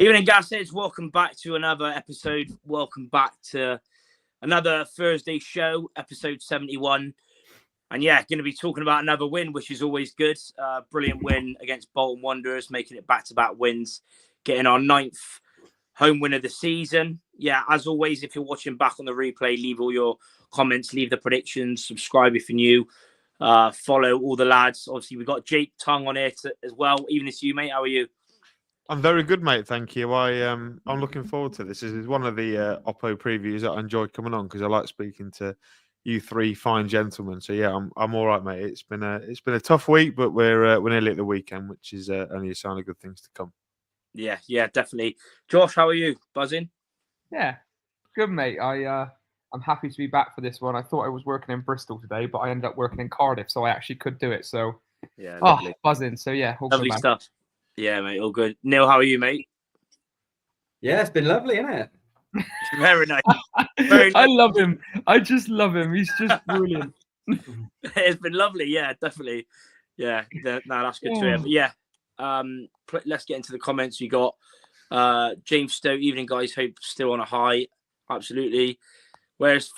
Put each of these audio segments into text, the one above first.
Evening, Gassets. Welcome back to another episode. Welcome back to another Thursday show, episode 71. And yeah, going to be talking about another win, which is always good. Brilliant win against Bolton Wanderers, making it back-to-back wins, getting our 9th home win of the season. Yeah, as always, if you're watching back on the replay, leave all your comments, leave the predictions, subscribe if you're new, follow all the lads. Obviously, we've got Jake Tongue on here as well. Even it's you, mate. How are you? I'm very good, mate. Thank you. I'm looking forward to this. This is one of the Oppo previews that I enjoy coming on because I like speaking to you three fine gentlemen. So yeah, I'm all right, mate. It's been a tough week, but we're nearly at the weekend, which is only a sign of good things to come. Yeah, definitely. Josh, how are you? Buzzing? Yeah, good, mate. I'm happy to be back for this one. I thought I was working in Bristol today, but I ended up working in Cardiff, so I actually could do it. So yeah, buzzing. So yeah, lovely stuff. Yeah, mate, all good. Neil, how are you, mate? Yeah, it's been lovely, isn't it? Very nice. Very nice. I love him. I just love him. He's just brilliant. It's been lovely. Yeah, definitely. Yeah, no, that's good to hear. But yeah, let's get into the comments. We got James Stowe. Evening, guys. Hope still on a high. Absolutely. Where's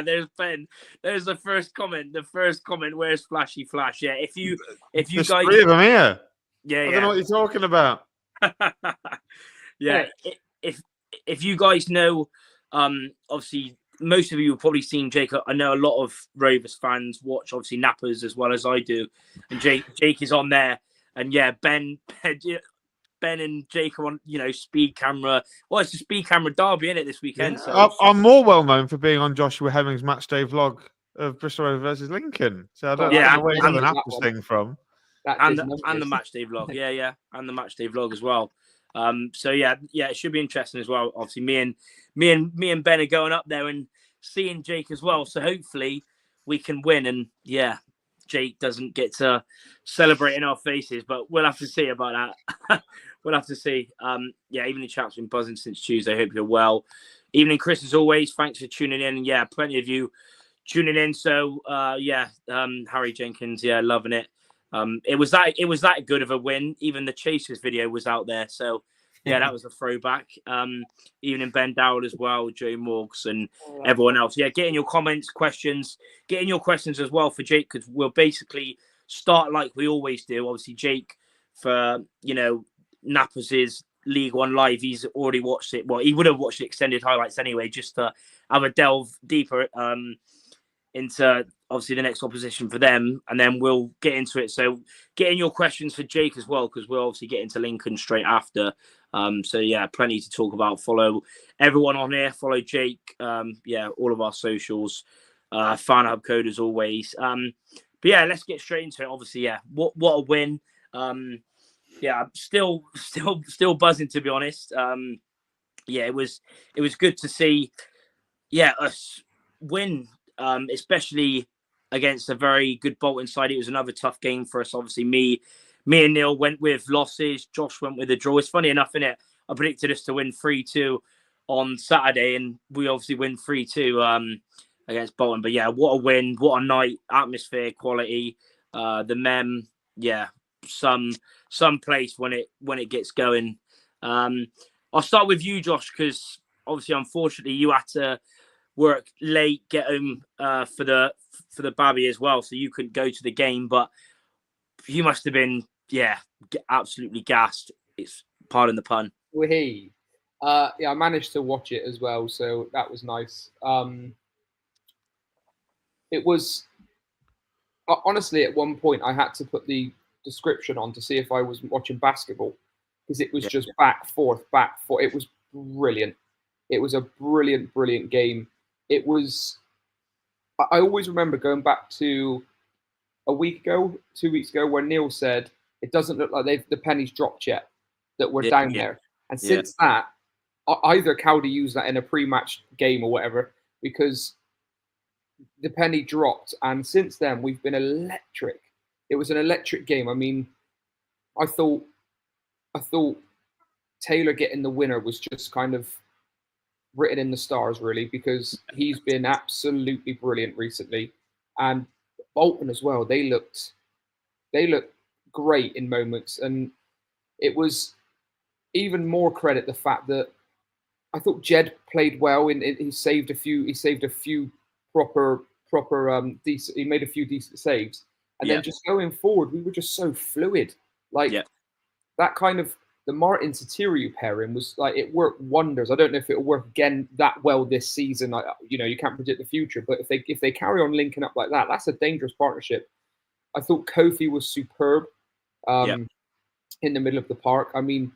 there's Ben? There's the first comment. Where's Flashy Flash? Yeah, if you There's guys, 3 of them here. Yeah, I don't know what you're talking about. Yeah, if you guys know, obviously most of you have probably seen Jake. I know a lot of Rovers fans watch obviously Nappers as well as I do, and Jake is on there, and yeah, Ben and Jake are on speed camera. Well, it's a speed camera derby, isn't it, this weekend? Yeah. So I'm more well known for being on Joshua Hemming's matchday vlog of Bristol Rovers versus Lincoln. So I don't know where you got the Nappers thing from. And the match day vlog, yeah, and the match day vlog as well. So yeah, it should be interesting as well. Obviously, me and Ben are going up there and seeing Jake as well. So hopefully we can win. And yeah, Jake doesn't get to celebrate in our faces, but we'll have to see about that. We'll have to see. Yeah, Evening chat's been buzzing since Tuesday. Hope you're well. Evening, Chris, as always. Thanks for tuning in. And yeah, plenty of you tuning in. So Harry Jenkins, yeah, loving it. It was that good of a win. Even the Chasers video was out there. So yeah, that was a throwback. Evening Ben Dowell as well, Joe Morgs and everyone else. Yeah, get in your comments, questions. Get in your questions as well for Jake, because we'll basically start like we always do. Obviously, Jake, for Nappers' League One Live, he's already watched it. Well, he would have watched the extended highlights anyway, just to have a delve deeper into obviously the next opposition for them, and then we'll get into it. So get in your questions for Jake as well, because we'll obviously get into Lincoln straight after. So yeah, plenty to talk about. Follow everyone on here. Follow Jake. All of our socials. Fan Hub code as always. But yeah, let's get straight into it. Obviously, yeah, what a win. Yeah, I'm still buzzing, to be honest. Yeah, it was good to see. Yeah, us win. Especially against a very good Bolton side. It was another tough game for us. Obviously, me and Neil went with losses. Josh went with a draw. It's funny enough, innit? I predicted us to win 3-2 on Saturday, and we obviously win 3-2 against Bolton. But yeah, what a win! What a night! Atmosphere, quality. The mem, yeah, some place when it gets going. I'll start with you, Josh, because obviously, unfortunately, you had to work late, get home for the babby as well, so you couldn't go to the game. But you must have been, absolutely gassed. It's pardon the pun. I managed to watch it as well, so that was nice. It was honestly at one point I had to put the description on to see if I was watching basketball, because it was just back forth. It was brilliant. It was a brilliant game. It was. I always remember going back to a week ago, 2 weeks ago, where Neil said it doesn't look like the pennies dropped yet, that we're down there. And since that, either Cowdy used that in a pre-match game or whatever, because the penny dropped, and since then we've been electric. It was an electric game. I mean, I thought Taylor getting the winner was just kind of written in the stars, really, because he's been absolutely brilliant recently. And Bolton as well, they looked great in moments, and it was even more credit the fact that I thought Jed played well. He saved a few proper decent. He made a few decent saves, and then just going forward, we were just so fluid. Like that kind of the Martin Sotirio pairing was like it worked wonders. I don't know if it'll work again that well this season. You can't predict the future, but if they carry on linking up like that, that's a dangerous partnership. I thought Kofi was superb in the middle of the park. I mean,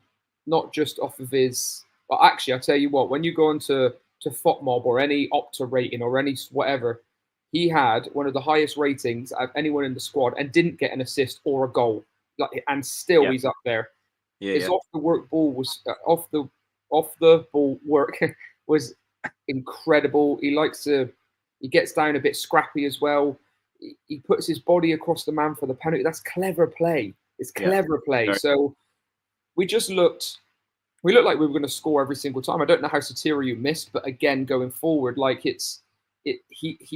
not just off of his. Well, actually, I'll tell you what. When you go into FOTMob or any Opta rating or any whatever, he had one of the highest ratings of anyone in the squad and didn't get an assist or a goal. And still, he's up there. His off the ball work was incredible. He gets down a bit scrappy as well. He puts his body across the man for the penalty. That's clever play. It's clever play. Right. So we looked like we were going to score every single time. I don't know how Sotirio missed, but again, going forward, like he's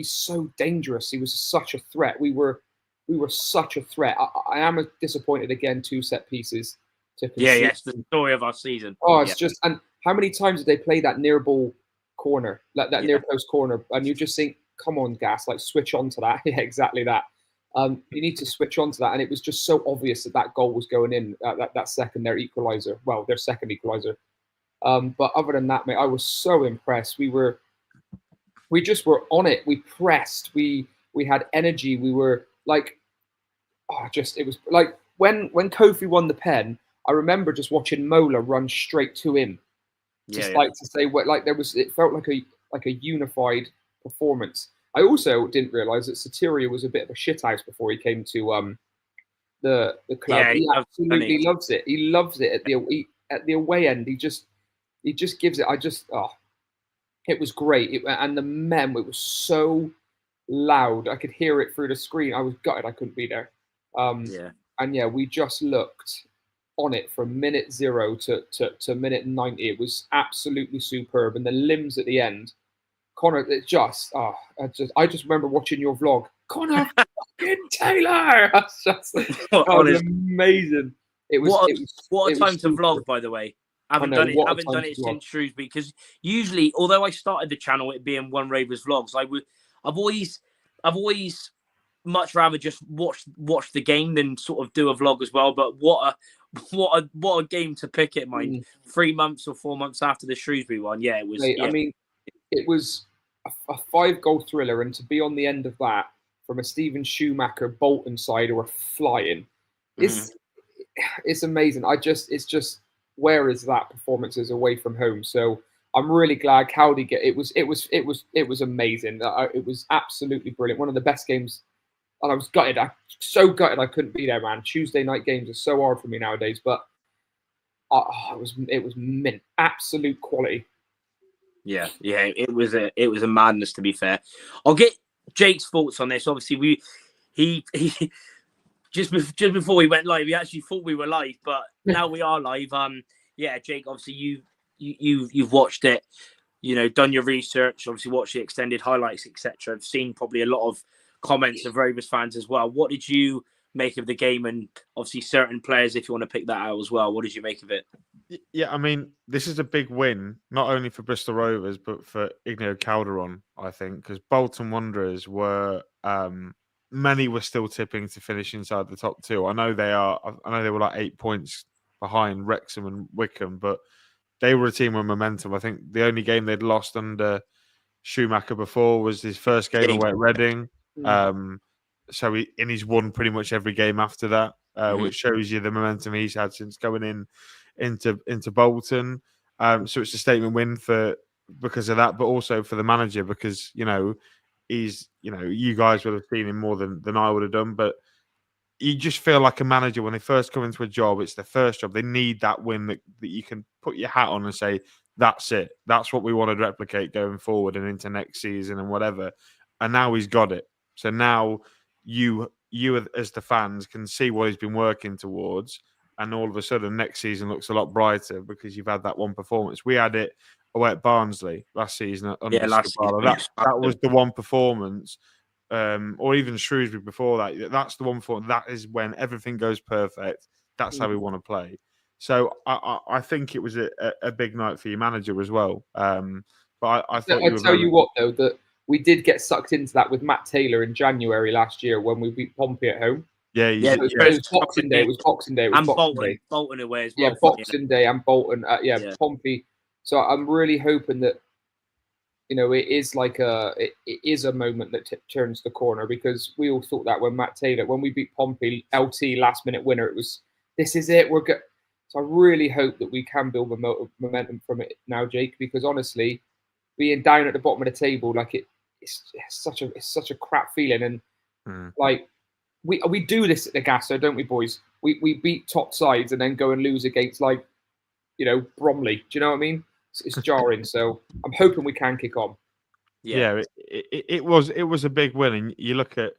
so dangerous. He was such a threat. We were such a threat. I am disappointed again. 2 set pieces to concede. It's the story of our season. Oh, it's just, and how many times did they play that near ball corner, like that near post corner, and you just think, come on, Gas, like switch on to that. Yeah, exactly that. You need to switch on to that, and it was just so obvious that goal was going in. That second, their equaliser. Well, their second equaliser. But other than that, mate, I was so impressed. We just were on it. We pressed. We had energy. We were like, it was like when Kofi won the pen. I remember just watching Mola run straight to him, to say what, like there was. It felt like a unified performance. I also didn't realise that Sotirio was a bit of a shithouse before he came to the club. Yeah, he absolutely loves it. He loves it at the away end. He just gives it. It was great. And the mem, it was so loud. I could hear it through the screen. I was gutted I couldn't be there. And we just looked on it from minute 0 to minute 90. It was absolutely superb. And the limbs at the end. Connor, I just remember watching your vlog. Connor fucking Taylor. That was amazing. What a time to vlog, by the way. I haven't done it since Shrewsbury, because usually, although I started the channel it being One Ravers vlogs, I've always much rather just watch the game than sort of do a vlog as well. But what a game to pick it, mind. 3 months or 4 months after the Shrewsbury one. Yeah, it was. Mate, I mean, it was a 5-goal thriller, and to be on the end of that from a Steven Schumacher Bolton side who are flying, it's amazing. It's just, where is that performances away from home? So I'm really glad Cowdy it was amazing. It was absolutely brilliant. One of the best games, and I was gutted. So gutted I couldn't be there, man. Tuesday night games are so hard for me nowadays, but it was mint, absolute quality. Yeah, it was a madness, to be fair. I'll get Jake's thoughts on this. Obviously, he just before we went live, he actually thought we were live, but now we are live. Jake, obviously you've watched it, done your research, obviously watched the extended highlights, etc. I've seen probably a lot of comments of Rovers fans as well. What did you make of the game, and obviously certain players, if you want to pick that out as well? What did you make of it? Yeah, I mean, this is a big win, not only for Bristol Rovers, but for Igneo Calderon, I think, because Bolton Wanderers were, many were still tipping to finish inside the top 2. I know they were like 8 points behind Wrexham and Wickham, but they were a team with momentum. I think the only game they'd lost under Schumacher before was his first game away at Reading. So he's won pretty much every game after that, which shows you the momentum he's had since going into Bolton. So it's a statement win because of that, but also for the manager, because he's you guys would have seen him more than I would have done, but you just feel like a manager when they first come into a job, it's their first job. They need that win that you can put your hat on and say, that's it. That's what we want to replicate going forward and into next season and whatever. And now he's got it. So now you as the fans can see what he's been working towards, and all of a sudden next season looks a lot brighter because you've had that one performance. We had it away at Barnsley last season. That was the one performance, or even Shrewsbury before that. That's the one performance. That is when everything goes perfect. That's how we want to play. So I think it was a big night for your manager as well. But I thought I'll tell you what, though, that we did get sucked into that with Matt Taylor in January last year when we beat Pompey at home. Yeah, Yeah, It was Boxing Day. It was Boxing Day. It was and Boxing Day. Bolton away as Yeah, well. Boxing Day and Bolton. Yeah. Pompey. So I'm really hoping that it is like it is a moment that turns the corner, because we all thought that when Matt Taylor, when we beat Pompey, LT last minute winner, it was, this is it, we're good. So I really hope that we can build momentum from it now, Jake, because honestly, being down at the bottom of the table, like it's such a crap feeling, and like we do this at the Gasser, don't we, boys? We beat top sides and then go and lose against Bromley. Do you know what I mean? It's jarring. So I'm hoping we can kick on. Yeah, it was a big win, and you look at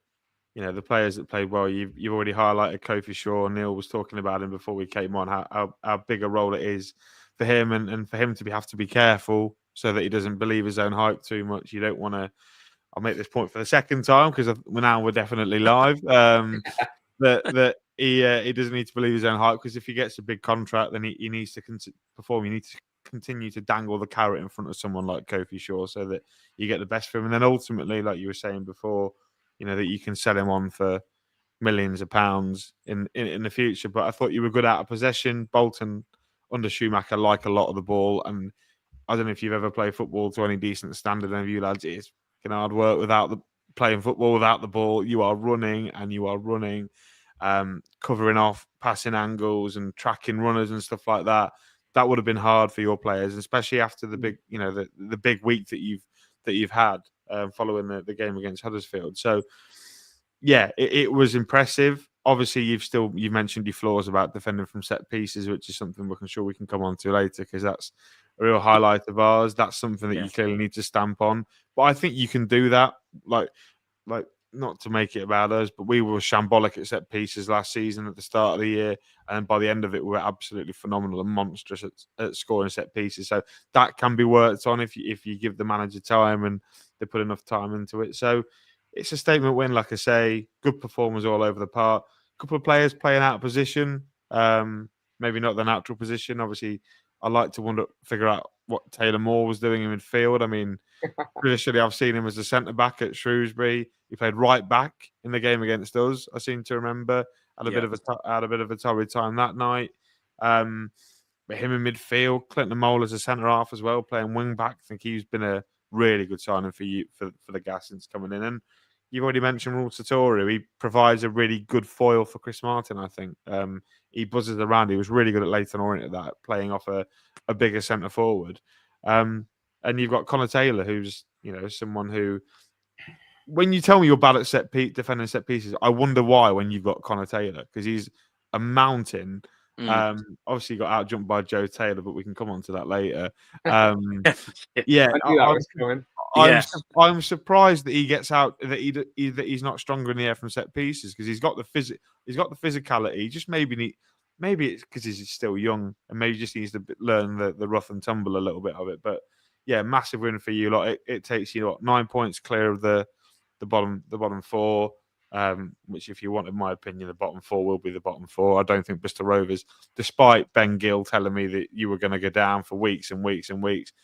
the players that played well. You've already highlighted Kofi Shaw. Neil was talking about him before we came on. How big a role it is for him, and for him to have to be careful so that he doesn't believe his own hype too much. You don't want to. I'll make this point for the second time because we're definitely live. That he doesn't need to believe his own hype, because if he gets a big contract, then he needs to perform. You need to continue to dangle the carrot in front of someone like Kofi Shaw so that you get the best for him. And then ultimately, like you were saying before, that you can sell him on for millions of pounds in the future. But I thought you were good out of possession. Bolton under Schumacher like a lot of the ball, and I don't know if you've ever played football to any decent standard. Any of you lads, it's hard work playing football without the ball. You are running and you are running, covering off passing angles and tracking runners and stuff like that. That would have been hard for your players, especially after the big, the big week that you've had following the game against Huddersfield. So, yeah, it was impressive. Obviously, you've mentioned your flaws about defending from set pieces, which is something we're sure we can come on to later, because that's a real highlight of ours. That's something that you clearly need to stamp on. But I think you can do that. Like not to make it about us, but we were shambolic at set pieces last season at the start of the year, and by the end of it, we were absolutely phenomenal and monstrous at scoring set pieces. So that can be worked on if you give the manager time and they put enough time into it. So it's a statement win, like I say. Good performers all over the park. A couple of players playing out of position, maybe not the natural position. Obviously, I like to figure out what Taylor Moore was doing in midfield. I mean, traditionally, I've seen him as a centre back at Shrewsbury. He played right back in the game against us. I seem to remember had a bit of a torrid time that night. But him in midfield, Clinton Mole as a centre half as well, playing wing back. I think he's been a really good signing for you for the Gas since coming in. And you've already mentioned Raul Sartori. He provides a really good foil for Chris Martin, I think. He buzzes around. He was really good at Leyton Orient at that, playing off a bigger centre forward. And you've got Connor Taylor, who's someone who, when you tell me you're bad at defending set pieces, I wonder why when you've got Connor Taylor, because he's a mountain. Obviously got out jumped by Joe Taylor, but we can come on to that later. I'm surprised that he gets out, that he's not stronger in the air from set pieces, because he's got the physicality. Just maybe it's because he's still young and maybe just needs to learn the rough and tumble a little bit of it. But yeah, massive win for you. Like it takes you 9 points clear of the bottom four. Which, if you wanted my opinion, the bottom four will be the bottom four. I don't think Bristol Rovers, despite Ben Gill telling me that you were going to go down for weeks and weeks and weeks,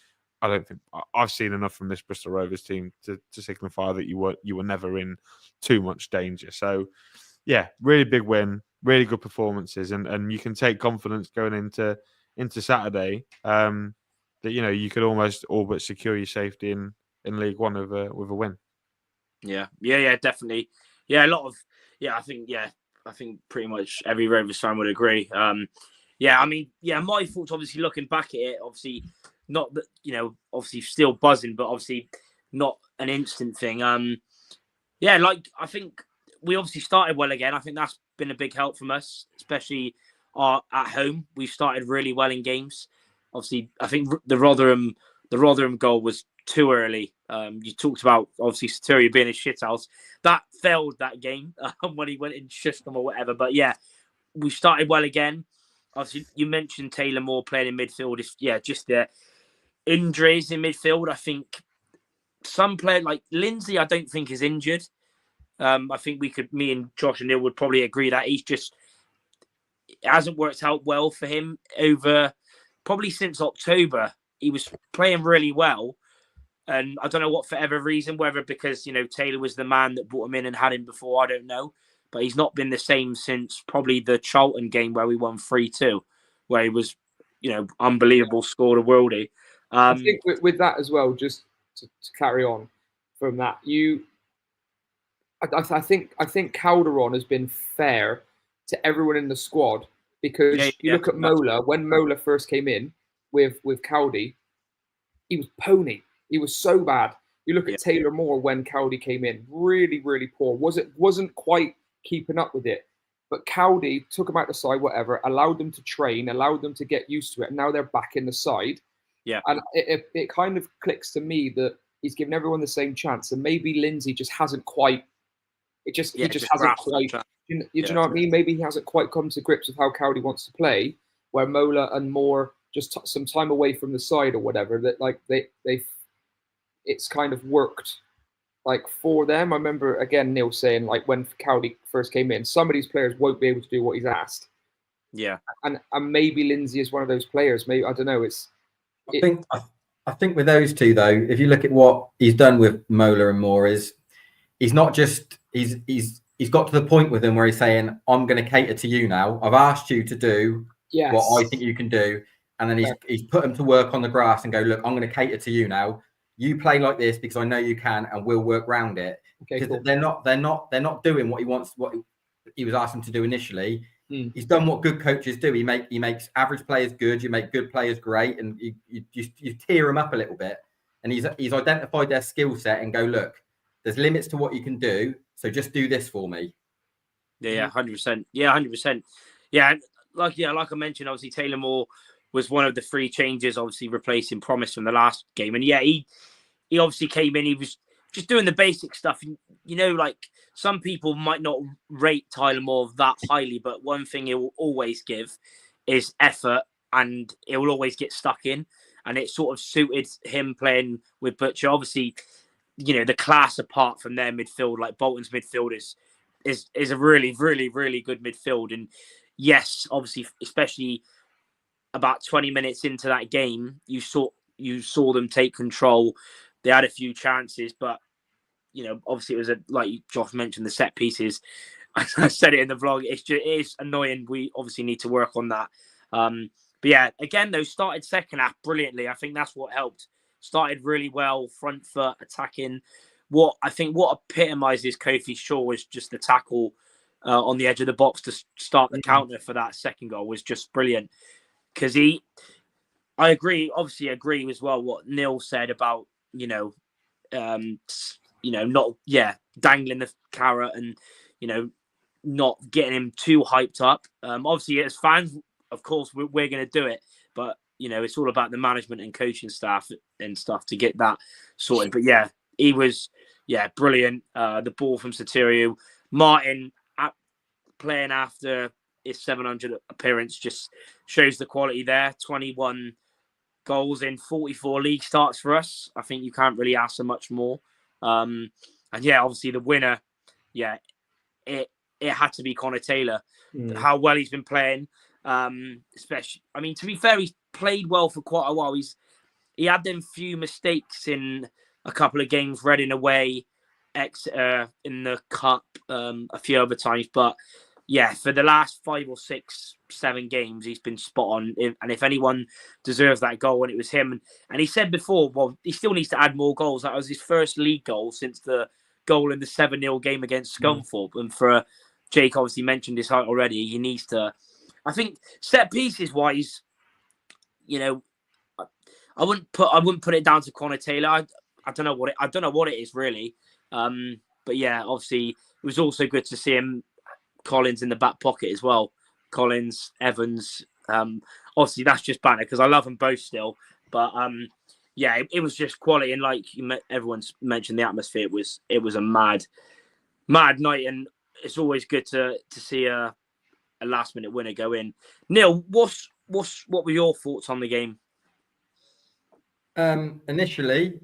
I don't think I've seen enough from this Bristol Rovers team to signify that you were never in too much danger. So, yeah, really big win, really good performances, and you can take confidence going into Saturday. That you could almost all but secure your safety in League One with a win. Yeah, definitely. Yeah, I think pretty much every Rovers fan would agree. My thoughts, obviously, looking back at it, obviously not that, obviously still buzzing, but obviously not an instant thing. I think we obviously started well again. I think that's been a big help from us, especially at home. We've started really well in games. Obviously, I think the Rotherham goal was too early. You talked about, obviously, Sartori being a shithouse. That failed that game when he went in shushed them or whatever. But yeah, we started well again. Obviously, you mentioned Taylor Moore playing in midfield. Just the injuries in midfield. I think some player like Lindsay, I don't think is injured. I think me and Josh and Neil would probably agree that it hasn't worked out well for him over probably since October. He was playing really well. And I don't know what for every reason, whether because, Taylor was the man that brought him in and had him before, I don't know. But he's not been the same since probably the Charlton game where we won 3-2, where he was, unbelievable, scored a worldie. I think with that as well, just to carry on from that, I think Calderon has been fair to everyone in the squad, because you look at Mola, when Mola first came in with Caldy, he was pony. He was so bad. You look at Taylor Moore when Caldy came in, really, really poor. Wasn't quite keeping up with it. But Caldy took him out the side, whatever, allowed them to train, allowed them to get used to it. And now they're back in the side. Yeah. And it kind of clicks to me that he's given everyone the same chance. And maybe Lindsay just hasn't quite, he just hasn't quite, you know what I mean? Maybe he hasn't quite come to grips with how Caldy wants to play, where Mola and Moore just some time away from the side or whatever, that like it's kind of worked like for them. I remember again Neil saying, like, when Caldy first came in, some of these players won't be able to do what he's asked. Yeah. And maybe Lindsay is one of those players. Maybe, I don't know. I think with those two though, if you look at what he's done with Mola and Moore, is he's not just he's got to the point with him where he's saying, I'm going to cater to you now. I've asked you to do what I think you can do. And then he's put them to work on the grass and go, look, I'm going to cater to you now. You play like this because I know you can, and we'll work around it. Okay, cool. They're not doing what he wants, what he was asked them to do initially. He's done what good coaches do. He makes average players good. You make good players great, and you tear them up a little bit. And he's identified their skill set and go, look, there's limits to what you can do, so just do this for me. Yeah, 100%. Yeah, 100%. Yeah, like I mentioned, obviously Taylor Moore was one of the 3 changes, obviously replacing Promise from the last game. And yeah, he obviously came in, he was just doing the basic stuff. Like some people might not rate Tyler Moore that highly, but one thing he will always give is effort, and it will always get stuck in. And it sort of suited him playing with Butcher. Obviously, the class apart from their midfield, like Bolton's midfield is a really, really, really good midfield. And yes, obviously, especially about 20 minutes into that game, you saw them take control. They had a few chances, but obviously it was like Josh mentioned, the set pieces. I said it in the vlog. It is annoying. We obviously need to work on that. But yeah, again though, started second half brilliantly. I think that's what helped. Started really well, front foot, attacking. What epitomizes Kofi Shaw was just the tackle on the edge of the box to start the counter for that second goal was just brilliant. Because I agree as well what Neil said about not dangling the carrot and not getting him too hyped up. Obviously as fans, of course, we're going to do it, but it's all about the management and coaching staff and stuff to get that sorted. But yeah, he was brilliant. The ball from Soterio, Martin playing after his 700 appearance just shows the quality there. 21 goals in 44 league starts for us. I think you can't really ask for much more. And yeah, obviously the winner, it had to be Connor Taylor. How well he's been playing, especially. I mean, to be fair, he's played well for quite a while. He had them few mistakes in a couple of games, Reading away, Exeter in the cup, a few other times, but yeah, for the last 5 or 6, 7 games, he's been spot on. And if anyone deserves that goal, and it was him. And he said before, well, he still needs to add more goals. That was his first league goal since the goal in the 7-0 game against Scunthorpe. And for Jake, obviously mentioned this already, he needs to. I think set pieces wise, I wouldn't put it down to Connor Taylor. I don't know what it is really. But yeah, obviously it was also good to see him. Collins in the back pocket as well. Collins, Evans. Obviously, that's just banner because I love them both still. But yeah, it was just quality, and like everyone's mentioned, the atmosphere. It was a mad night, and it's always good to see a last minute winner go in. Neil, what were your thoughts on the game? Initially,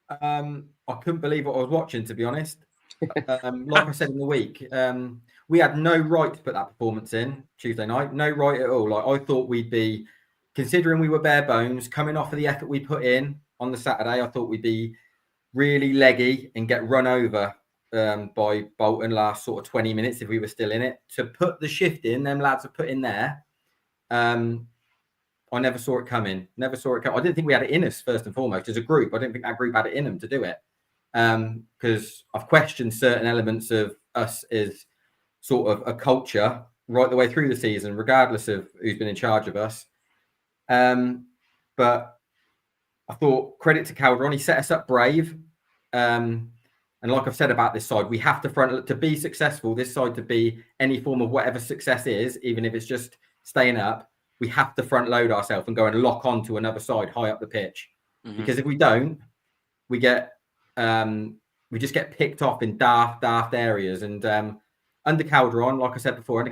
I couldn't believe what I was watching, to be honest. Like I said in the week, we had no right to put that performance in Tuesday night. No right at all. Like, I thought we'd be, considering we were bare bones, coming off of the effort we put in on the Saturday, I thought we'd be really leggy and get run over by Bolton last sort of 20 minutes if we were still in it. To put the shift in, them lads have put in there. I never saw it coming. Never saw it come. I didn't think we had it in us, first and foremost, as a group. I didn't think that group had it in them to do it. Because I've questioned certain elements of us as sort of a culture right the way through the season, regardless of who's been in charge of us. But I thought, credit to Calderon, he set us up brave. And like I've said about this side, we have to be successful, this side to be any form of whatever success is, even if it's just staying up, we have to front load ourselves and go and lock on to another side high up the pitch. Mm-hmm. Because if we don't, we just get picked off in daft areas. And under Calderon, like I said before,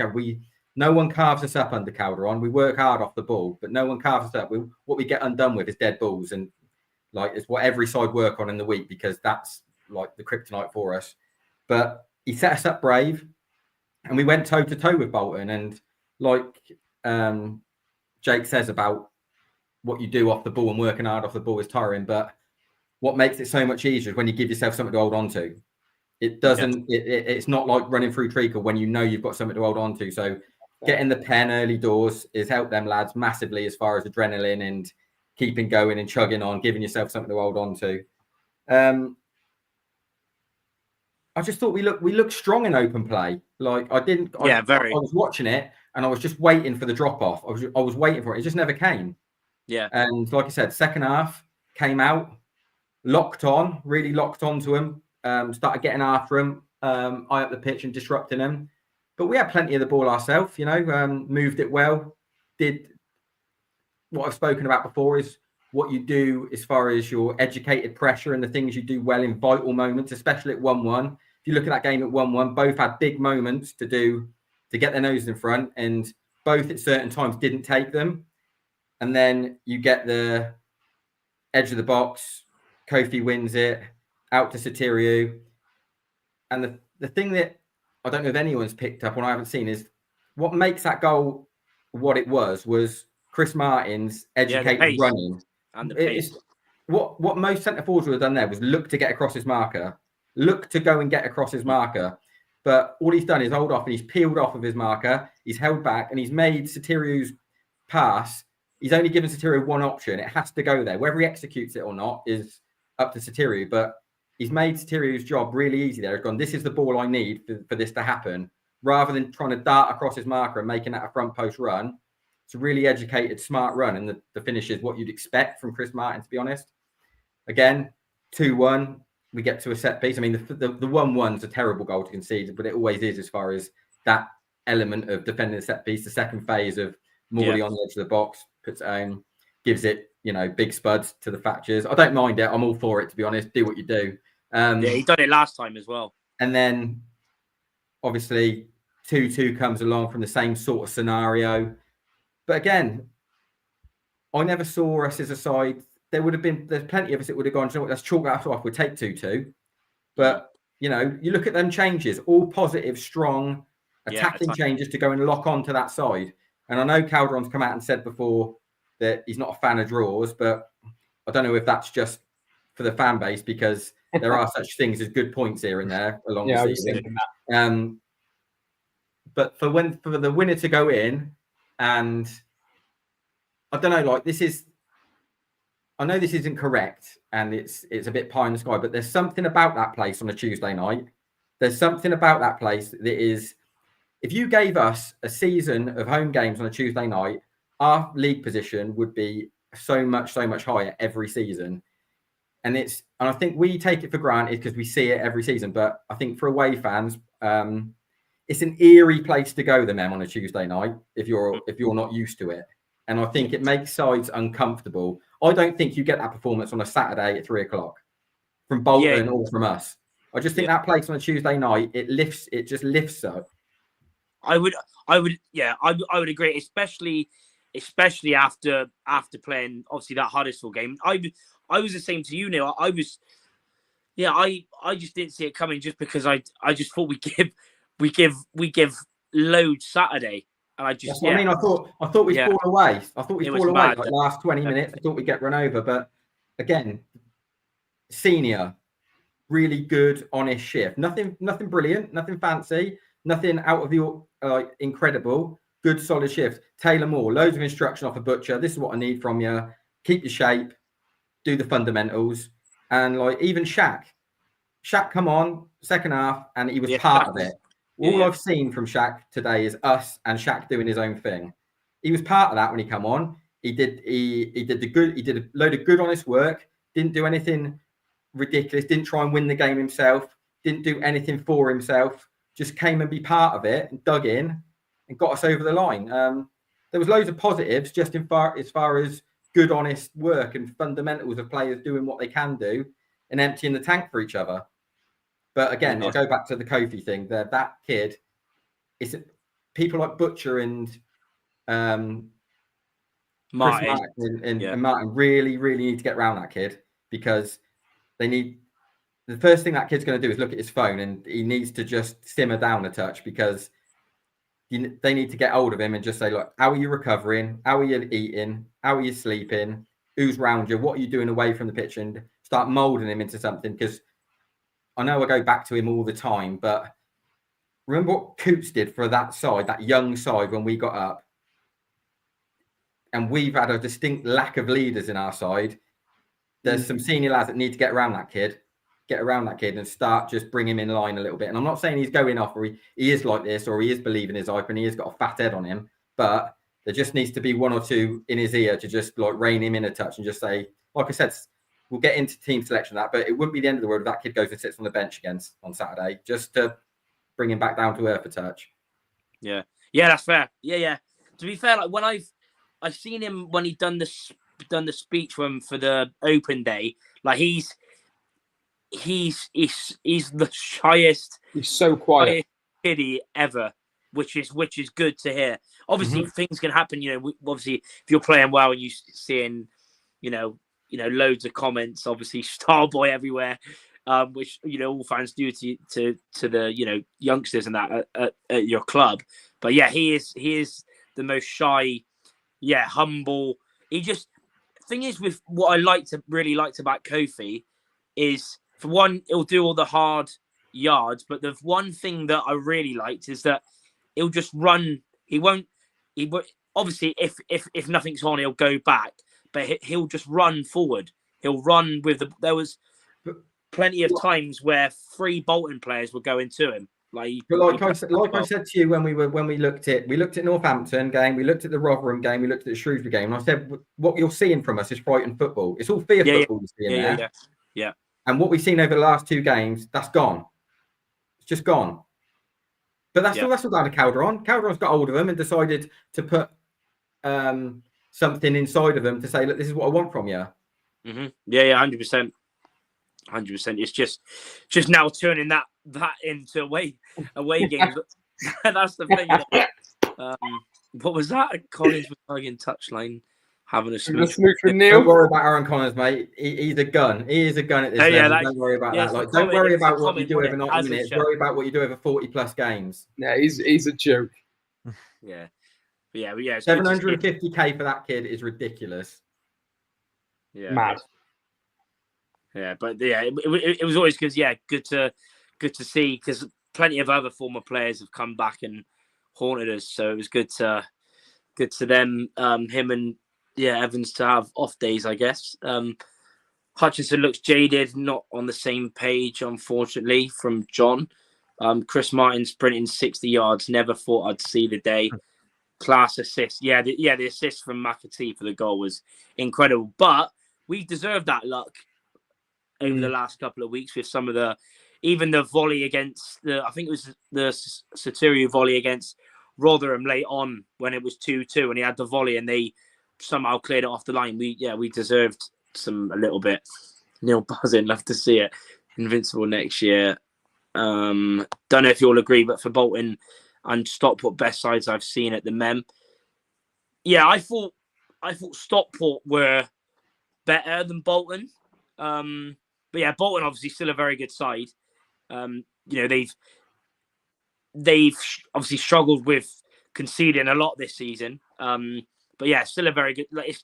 no one carves us up under Calderon. We work hard off the ball, but no one carves us up. What we get undone with is dead balls, and like it's what every side work on in the week, because that's like the kryptonite for us. But he set us up brave, and we went toe to toe with Bolton. And like Jake says about what you do off the ball and working hard off the ball is tiring, but what makes it so much easier is when you give yourself something to hold on to. It doesn't. It's not like running through treacle when you know you've got something to hold on to. So getting the pen early doors has helped them lads massively as far as adrenaline and keeping going and chugging on, giving yourself something to hold on to. I just thought we looked strong in open play. Like I was watching it and I was just waiting for the drop off. I was waiting for it. It just never came. Yeah. And like I said, second half came out, really locked onto him. Started getting after him, high up the pitch and disrupting him. But we had plenty of the ball ourselves, moved it well. Did what I've spoken about before, is what you do as far as your educated pressure and the things you do well in vital moments, especially at 1-1. If you look at that game at 1-1, both had big moments to get their nose in front, and both at certain times didn't take them. And then you get the edge of the box, Kofi wins it, out to Satiriu. And the thing that I don't know if anyone's picked up on, I haven't seen, is what makes that goal what it was Chris Martin's educated running. And the pace. What most centre forwards would have done there was look to get across his marker. Look to go and get across his marker. But all he's done is hold off, and he's peeled off of his marker. He's held back, and he's made Satiriu's pass. He's only given Satiriu one option. It has to go there. Whether he executes it or not is up to Satiriu. But he's made Satiriu's job really easy there. He's gone, this is the ball I need for this to happen. Rather than trying to dart across his marker and making that a front post run. It's a really educated, smart run. And the finish is what you'd expect from Chris Martin, to be honest. Again, 2-1. We get to a set piece. I mean, the 1-1's a terrible goal to concede, but it always is as far as that element of defending the set piece. The second phase of Morley on the edge of the box, puts it home, gives it, big spuds to the Thatchers. I don't mind it. I'm all for it, to be honest. Do what you do. He done it last time as well. And then, obviously, 2-2 comes along from the same sort of scenario. But again, I never saw us as a side. There's plenty of us that would have gone, let's chalk that off. We'll take 2-2. But, you look at them changes, all positive, strong, attacking changes to go and lock on to that side. And I know Calderon's come out and said before that he's not a fan of draws, but I don't know if that's just for the fan base, because there are such things as good points here and there along the season. But for the winner to go in, and I don't know, like I know this isn't correct, and it's a bit pie in the sky, but there's something about that place on a Tuesday night. There's something about that place that is, if you gave us a season of home games on a Tuesday night, our league position would be so much higher every season. And I think we take it for granted because we see it every season. But I think for away fans, it's an eerie place to go, the Mem, on a Tuesday night if you're not used to it. And I think it makes sides uncomfortable. I don't think you get that performance on a Saturday at 3:00 from Bolton or from us. I just think that place on a Tuesday night, it just lifts up. I would agree, especially after playing obviously that Huddersfield game. I was the same to you, Neil. I just didn't see it coming, just because I just thought we give loads Saturday, and I just That's what I mean. I thought we'd fall away. I thought we'd fall away mad. like last 20 minutes. I thought we'd get run over, but again, senior, really good, honest shift. Nothing brilliant, nothing fancy, nothing out of the incredible. Good, solid shift. Taylor Moore, loads of instruction off a Butcher. This is what I need from you. Keep your shape, do the fundamentals, and like even Shaq come on second half, and he was part of it. All I've seen from Shaq today is us and Shaq doing his own thing. He was part of that when he come on. He did a load of good, honest work. Didn't do anything ridiculous. Didn't try and win the game himself. Didn't do anything for himself. Just came and be part of it and dug in and got us over the line. There was loads of positives just as far as good, honest work and fundamentals of players doing what they can do and emptying the tank for each other. But again, I'll go back to the Kofi thing. That kid, it's people like Butcher and Martin. And Martin really, really need to get around that kid, because the first thing that kid's going to do is look at his phone, and he needs to just simmer down a touch, because they need to get hold of him and just say, look, how are you recovering? How are you eating? How are you sleeping? Who's round you? What are you doing away from the pitch? And start moulding him into something, because I know I go back to him all the time, but remember what Coots did for that side, that young side, when we got up? And we've had a distinct lack of leaders in our side. There's some senior lads that need to get around that kid and start just bring him in line a little bit. And I'm not saying he's going off, or he is like this, or he is believing his hype and he has got a fat head on him, but there just needs to be one or two in his ear to just like rein him in a touch and just say, like I said, we'll get into team selection of that, but it wouldn't be the end of the world if that kid goes and sits on the bench again on Saturday, just to bring him back down to earth a touch. Yeah, that's fair. Yeah. To be fair, like when I've seen him when he done the speech for the open day, like he's the shyest. He's so quiet, kiddie ever, which is good to hear. Obviously, things can happen. Obviously, if you're playing well and you seeing, loads of comments, obviously Starboy everywhere, which all fans do to the youngsters and that at your club. But yeah, he is the most shy, humble. Thing is, with what I really liked about Kofi is, for one, he'll do all the hard yards, but the one thing that I really liked is that he'll just run. He obviously if nothing's on, he'll go back, but he'll just run forward. He'll run there was plenty of times where 3 Bolton players were going to him. I said to you when we looked at Northampton game, we looked at the Rotherham game, we looked at the Shrewsbury game, and I said, what you're seeing from us is frightened football. It's all fear football you're seeing there. Yeah. And what we've seen over the last 2 games, that's gone. It's just gone. But that's all down to Calderon. Calderon's got hold of them and decided to put something inside of them to say, look, this is what I want from you. Mm-hmm. Yeah, 100%. 100%. It's just now turning that into away games. That's the thing. What was that? Collins was hugging touchline, having a smooch with Neil. Don't worry about Aaron Collins, mate. He's a gun. He is a gun at this level. Don't worry about that. Don't worry about what you do over 90 minutes. Worry about what you do over 40+ games. Yeah, he's a joke. Yeah. 750k for that kid is ridiculous. Yeah. Mad. Yeah, but it was always good to see, because plenty of other former players have come back and haunted us. So it was good to them, him and Evans to have off days, I guess. Hutchinson looks jaded, not on the same page, unfortunately, from John. Chris Martin sprinting 60 yards. Never thought I'd see the day. Class assist. The assist from McAtee for the goal was incredible. But we deserved that luck over the last couple of weeks with some of even the volley against I think it was the Sotirio volley against Rotherham late on when it was 2-2, and he had the volley and they somehow cleared it off the line. We deserved a little bit. Neil buzzing, love to see it. Invincible next year. Don't know if you all agree, but for Bolton and Stockport, best sides I've seen at the Mem. Yeah, I thought Stockport were better than Bolton. But yeah, Bolton obviously still a very good side. They've they've obviously struggled with conceding a lot this season. But yeah, still a very good. Like, it's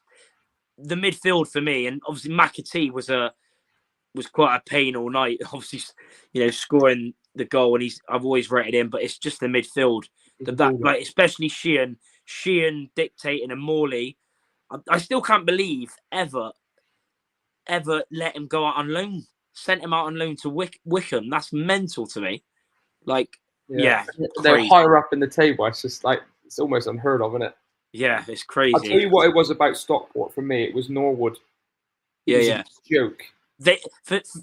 the midfield for me, and obviously McAtee was quite a pain all night. Obviously, scoring the goal, and I've always rated him, but it's just the midfield that like, especially Sheehan dictating and Morley. I still can't believe ever let him go out on loan, sent him out on loan to Wickham. That's mental to me. Like, yeah, they're higher up in the table. It's just like, it's almost unheard of, isn't it? Yeah, it's crazy. I'll tell you what it was about Stockport for me. It was Norwood. It was a joke. The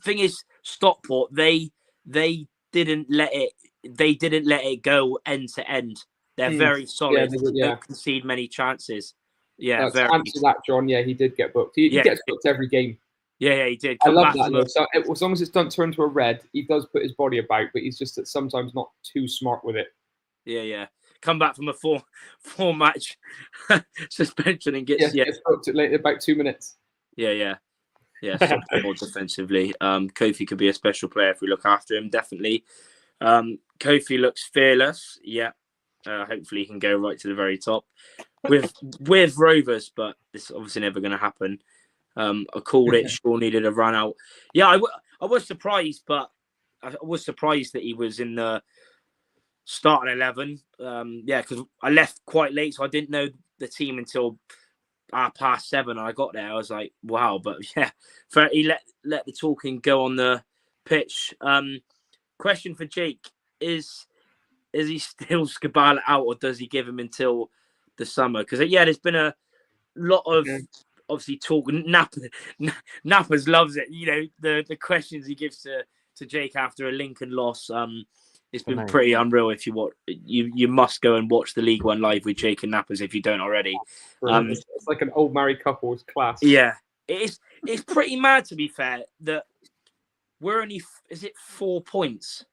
thing is, Stockport, they didn't let it go end to end. They're very solid. They don't concede many chances. Yeah, to answer that, John. Yeah, he did get booked. He gets booked every game. Yeah, he did. I love that. So as long as it's don't turn to a red, he does put his body about, but he's just sometimes not too smart with it. Yeah. Come back from a four match suspension and gets booked it late about 2 minutes. Yeah. More defensively. Kofi could be a special player if we look after him. Definitely. Kofi looks fearless. Yeah. Hopefully he can go right to the very top with Rovers, but it's obviously never going to happen. I called it. Shaw needed a run out. Yeah, I was surprised, but I was surprised that he was in the starting 11. Because I left quite late, so I didn't know the team until 7:30. And I got there, I was like, wow. But yeah, he let the talking go on the pitch. Question for Jake: Is he still Skabala out, or does he give him until the summer? Because there's been a lot of obviously talk. Nappers loves it. The questions he gives to Jake after a Lincoln loss. It's been pretty unreal. If you must go and watch the League One live with Jake and Nappers if you don't already. It's like an old married couple's class. Yeah, it's pretty mad, to be fair, that we're only 4 points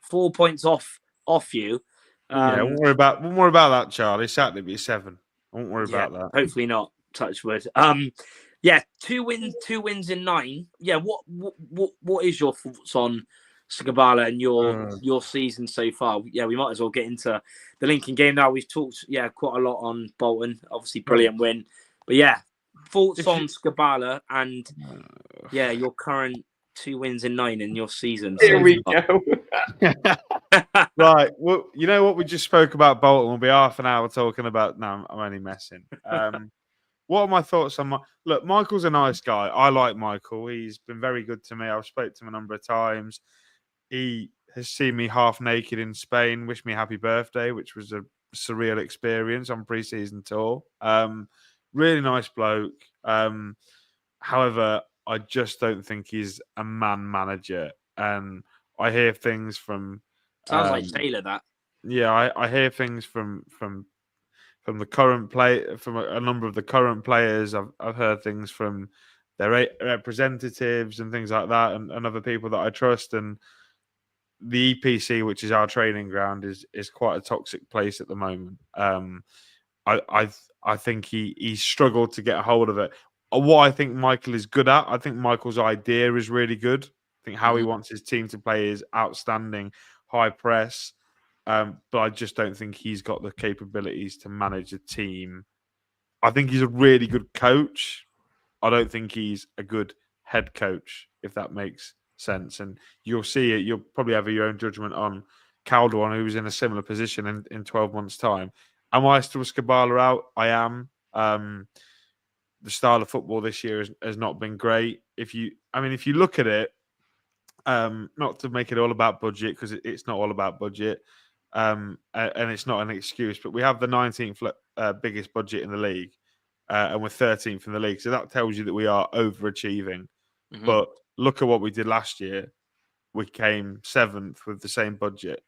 off you. Won't worry about that, Charlie. Sadly, be 7. I won't worry about that. Hopefully not. Touch wood. 2 wins in 9. Yeah. What is your thoughts on Skabala and your season so far? Yeah, we might as well get into the Lincoln game now. We've talked quite a lot on Bolton. Obviously, brilliant win. But thoughts on Skabala and your current 2 wins in 9 in your season. Here we go. Right. Well, you know what? We just spoke about Bolton. We'll be half an hour talking about. No, I'm only messing. What are my thoughts on look? Michael's a nice guy. I like Michael. He's been very good to me. I've spoke to him a number of times. He has seen me half naked in Spain, wished me happy birthday, which was a surreal experience on pre-season tour. Really nice bloke. However, I just don't think he's a man manager. And I hear things from sounds like Taylor. That I hear things from the current from a number of the current players. I've heard things from their representatives and things like that, and other people that I trust. And the EPC, which is our training ground, is quite a toxic place at the moment. I think he struggled to get a hold of it. What I think Michael is good at, I think Michael's idea is really good. I think how he wants his team to play is outstanding, high press. But I just don't think he's got the capabilities to manage a team. I think he's a really good coach. I don't think he's a good head coach, if that makes sense. And you'll see it. You'll probably have your own judgment on Calderon, who's in a similar position in 12 months' time. Am I still Skabala out? I am. The style of football this year has not been great. If you look at it, not to make it all about budget, because it's not all about budget. And it's not an excuse, but we have the 19th biggest budget in the league, and we're 13th in the league. So that tells you that we are overachieving. But look at what we did last year. We came 7th with the same budget.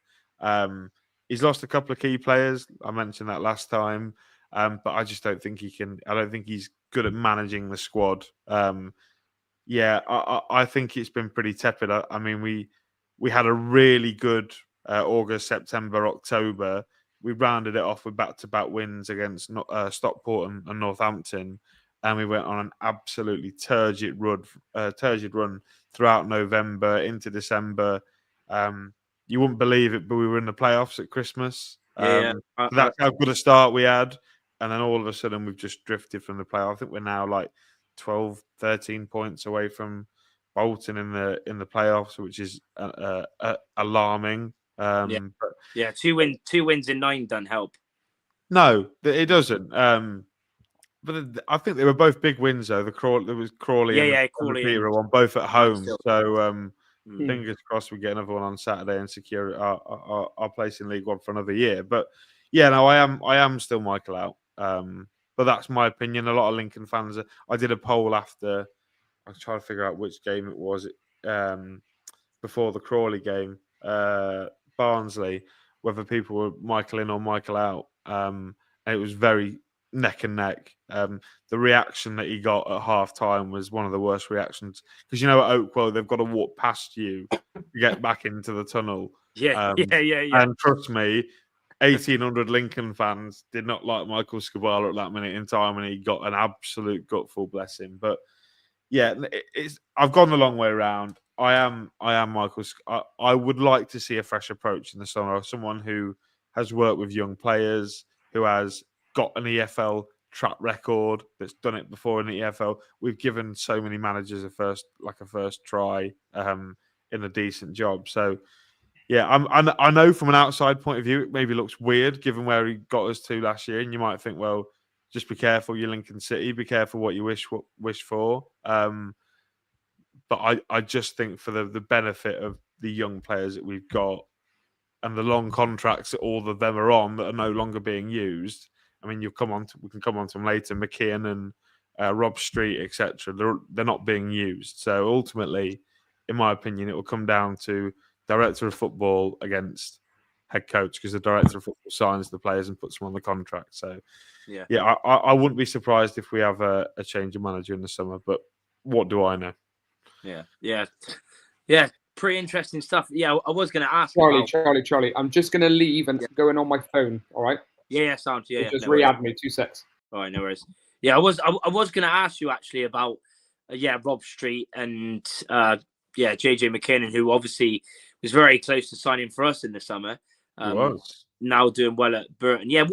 He's lost a couple of key players. I mentioned that last time. But I just don't think he can. I don't think he's good at managing the squad. I think it's been pretty tepid. I mean, we had a really good August, September, October. We rounded it off with back-to-back wins against Stockport and Northampton, and we went on an absolutely turgid run throughout November into December. You wouldn't believe it, but we were in the playoffs at Christmas. Yeah, That's how good a start we had. And then all of a sudden, we've just drifted from the playoff. I think we're now like 12, 13 points away from Bolton in the playoffs, which is alarming. But yeah. Two wins in 9 doesn't help. no, it doesn't. But I think they were both big wins, though. There was Crawley and Crawley the Peterborough one, both at home. still. So fingers crossed we get another one on Saturday and secure our place in League One for another year. But yeah, no, I am still Michael out. But that's my opinion. A lot of Lincoln fans. I did a poll after. I was trying to figure out which game it was. Before the Crawley game, Barnsley, whether people were Michael in or Michael out. And it was very neck and neck. The reaction that he got at half time was one of the worst reactions, because at Oakwell they've got to walk past you to get back into the tunnel. Yeah. And trust me, 1,800 Lincoln fans did not like Michael Skubala at that minute in time, and he got an absolute gutful, bless him. But yeah, I've gone the long way around. I am Michael. I would like to see a fresh approach in the summer. Someone who has worked with young players, who has got an EFL track record, that's done it before in the EFL. We've given so many managers a first try in a decent job. So yeah, I know from an outside point of view, it maybe looks weird given where he got us to last year, and you might think, well, just be careful, you're Lincoln City. Be careful what you wish for. But I just think for the benefit of the young players that we've got and the long contracts that all of them are on that are no longer being used. I mean, we can come on to them later. McKeon and Rob Street, etc. They're not being used. So ultimately, in my opinion, it will come down to director of football against head coach, because the director of football signs the players and puts them on the contract. So yeah, I wouldn't be surprised if we have a change of manager in the summer. But what do I know? Yeah. Pretty interesting stuff. Yeah, I was going to ask. Charlie. I'm just going to leave and go in on my phone. All right. Yeah, sounds. Yeah, just re-add me 2 secs. All right, no worries. Yeah, I was going to ask you actually about Rob Street and JJ McKinnon, who obviously was very close to signing for us in the summer. Was now doing well at Burton. Yeah,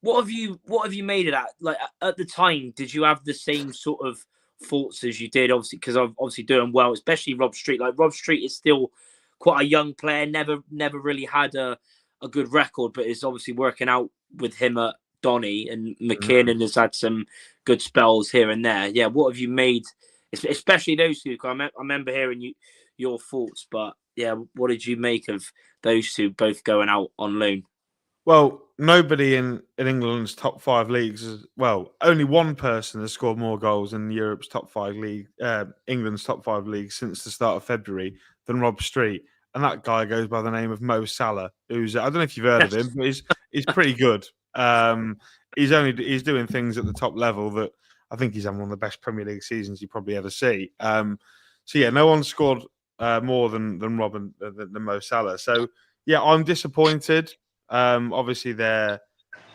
what have you made of that? Like at the time, did you have the same sort of thoughts as you did? Obviously, because I'm obviously doing well, especially Rob Street. Like Rob Street is still quite a young player, never really had a good record, but it's obviously working out with him at Donny, and McKinnon has had some good spells here and there. Yeah, what have you made, especially those two? I remember hearing your thoughts, but yeah, what did you make of those two both going out on loan? Well, nobody in England's top 5 leagues, only one person has scored more goals in Europe's top 5 league, England's top 5 leagues since the start of February than Rob Street. And that guy goes by the name of Mo Salah, who's, I don't know if you've heard of him, but he's pretty good. He's doing things at the top level that I think he's having one of the best Premier League seasons you probably ever see. So yeah, no one scored more than Rob and than Mo Salah. So yeah, I'm disappointed. Obviously, they're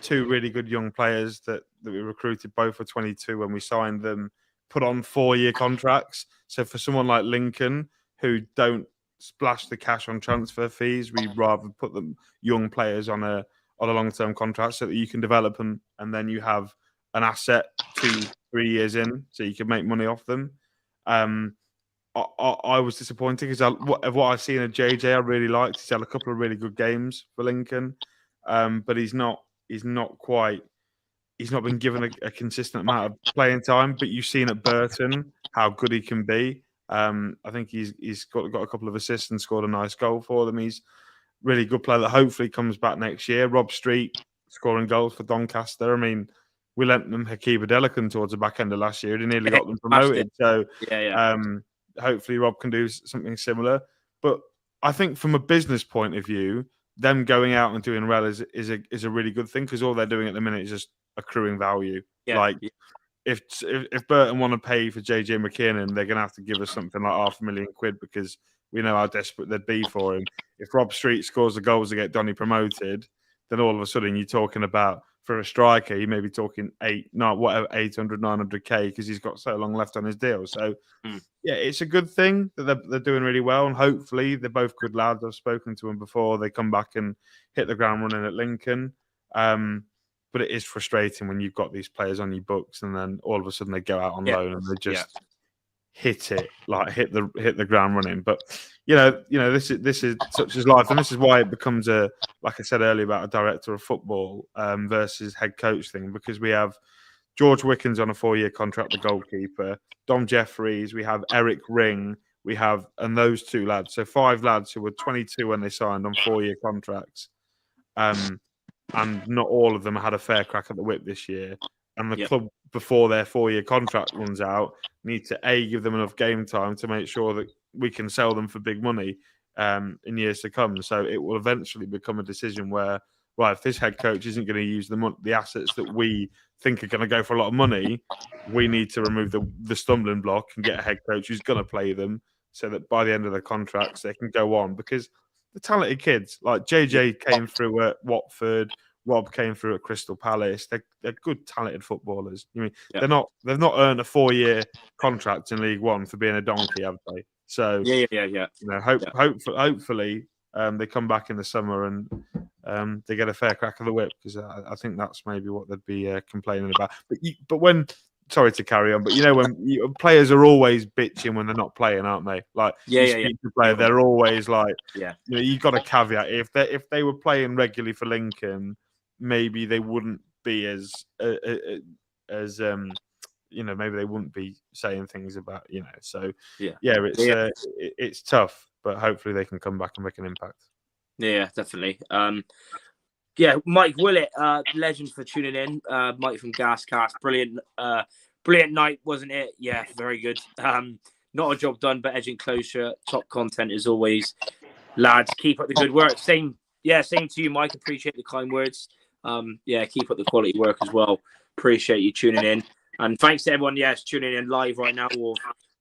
two really good young players that we recruited. Both were 22 when we signed them, put on 4-year contracts. So for someone like Lincoln, who don't splash the cash on transfer fees, we rather put them young players on a long-term contract so that you can develop them, and then you have an asset 2-3 years in, so you can make money off them. I was disappointed because what I've seen of JJ, I really liked. He's had a couple of really good games for Lincoln, but he's not been given a consistent amount of playing time. But you've seen at Burton how good he can be. I think he's got a couple of assists and scored a nice goal for them. He's a really good player that hopefully comes back next year. Rob Street scoring goals for Doncaster. I mean, we lent them Hakeem Adelakan towards the back end of last year. He nearly got them promoted. So hopefully Rob can do something similar. But I think from a business point of view, them going out and doing well is a really good thing, because all they're doing at the minute is just accruing value. If Burton want to pay for JJ McKinnon, they're going to have to give us something like £500,000 because we know how desperate they'd be for him. If Rob Street scores the goals to get Donny promoted, then all of a sudden you're talking about for a striker, you may be talking 800, 900k because he's got so long left on his deal. So, yeah, it's a good thing that they're doing really well, and hopefully they're both good lads. I've spoken to them before. They come back and hit the ground running at Lincoln. But it is frustrating when you've got these players on your books, and then all of a sudden they go out on loan and they just hit the ground running. But you know, this is such as life, and this is why it becomes like I said earlier about a director of football versus head coach thing, because we have George Wickens on a 4-year contract, the goalkeeper, Dom Jeffries, we have Eric Ring, and those 2 lads, so 5 lads who were 22 when they signed on 4-year contracts, and not all of them had a fair crack at the whip this year. And the club, before their 4-year contract runs out, need to give them enough game time to make sure that we can sell them for big money in years to come. So it will eventually become a decision where, right, if this head coach isn't going to use the assets that we think are going to go for a lot of money, we need to remove the stumbling block and get a head coach who's going to play them, so that by the end of the contracts they can go on. Because the talented kids like JJ came through at Watford, Rob came through at Crystal Palace. They're good, talented footballers. I mean, they've not earned a 4-year contract in League One for being a donkey, have they? So yeah. You know, hopefully they come back in the summer and they get a fair crack of the whip, because I think that's maybe what they'd be complaining about. But when, sorry to carry on, but you know, when players are always bitching when they're not playing, aren't they? Like, speak to player, they're always like, you know, you've got a caveat. If they were playing regularly for Lincoln, maybe they wouldn't be as you know, maybe they wouldn't be saying things about, you know. So it's tough, but hopefully they can come back and make an impact. Yeah, definitely. Mike Willett, legend for tuning in. Mike from Gascast, brilliant night, wasn't it? Yeah, very good. Not a job done, but edging closer. Top content as always, lads. Keep up the good work. Same to you, Mike. Appreciate the kind words. Keep up the quality work as well. Appreciate you tuning in, and thanks to everyone. Yes, tuning in live right now, or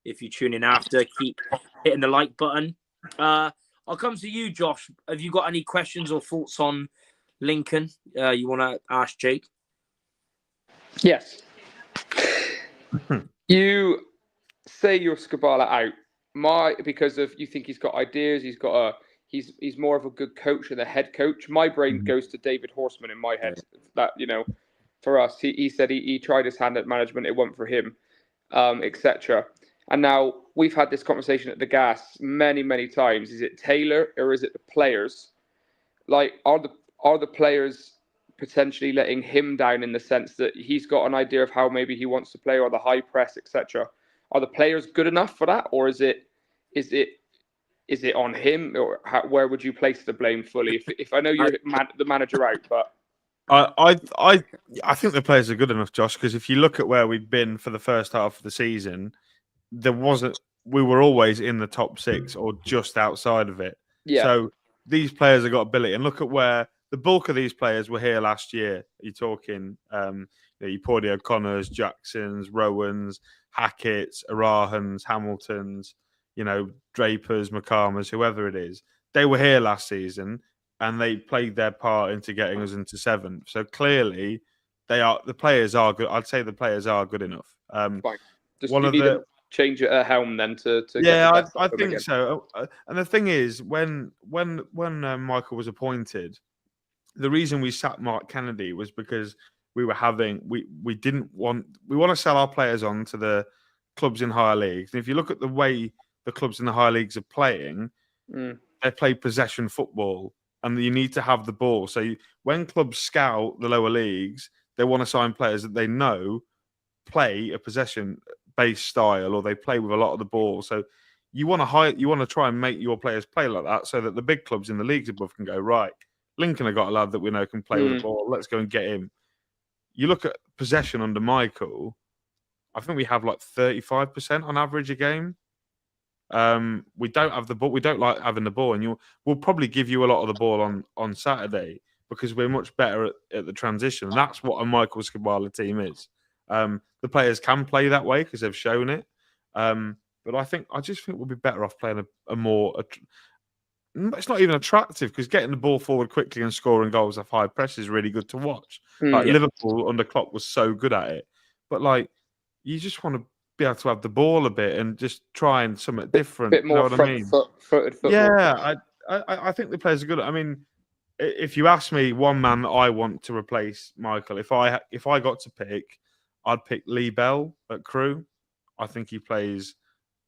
if you tune in after, keep hitting the like button. I'll come to you, Josh. Have you got any questions or thoughts on Lincoln you want to ask Jake? Yes. You say you're Skubala out, because of, you think he's got ideas. He's more of a good coach than a head coach. My brain goes to David Horseman in my head. That, you know, for us, he said he tried his hand at management, it wasn't for him, etc. And now we've had this conversation at the Gas many, many times. Is it Taylor or is it the players? Like, are the players potentially letting him down in the sense that he's got an idea of how maybe he wants to play, or the high press, etc.? Are the players good enough for that, or is it on him, or where would you place the blame fully? If I know you're the manager out, but I think the players are good enough, Josh, because if you look at where we've been for the first half of the season, we were always in the top 6 or just outside of it. Yeah. So these players have got ability, and look at where the bulk of these players were here last year. You're talking, you Pordy O'Connors, Jacksons, Rowans, Hackett's, Arahans, Hamiltons, you know, Drapers, McCarmers, whoever it is. They were here last season, and they played their part into getting us into 7th. So clearly, the players are good. I'd say the players are good enough. Fine. Just one of the change at a helm then to I think again. So. And the thing is, when Michael was appointed, the reason we sacked Mark Kennedy was because we want to sell our players on to the clubs in higher leagues. And if you look at the way the clubs in the higher leagues are playing, they play possession football, and you need to have the ball. So when clubs scout the lower leagues, they want to sign players that they know play a possession-based style, or they play with a lot of the ball. So you want to try and make your players play like that, so that the big clubs in the leagues above can go, right, Lincoln have got a lad that we know can play with the ball. Let's go and get him. You look at possession under Michael, I think we have like 35% on average a game. We don't have the ball. We don't like having the ball, and we'll probably give you a lot of the ball on Saturday, because we're much better at the transition. And that's what a Michael Skubala team is. The players can play that way because they've shown it. But I just think we'll be better off playing a more it's not even attractive because getting the ball forward quickly and scoring goals off high press is really good to watch. Like Liverpool under Klopp was so good at it, but like you just want to be able to have the ball a bit and just try and something different. Bit more footed football. Yeah, I think the players are good. I mean, if you ask me one man that I want to replace Michael, if I got to pick, I'd pick Lee Bell at Crewe. I think he plays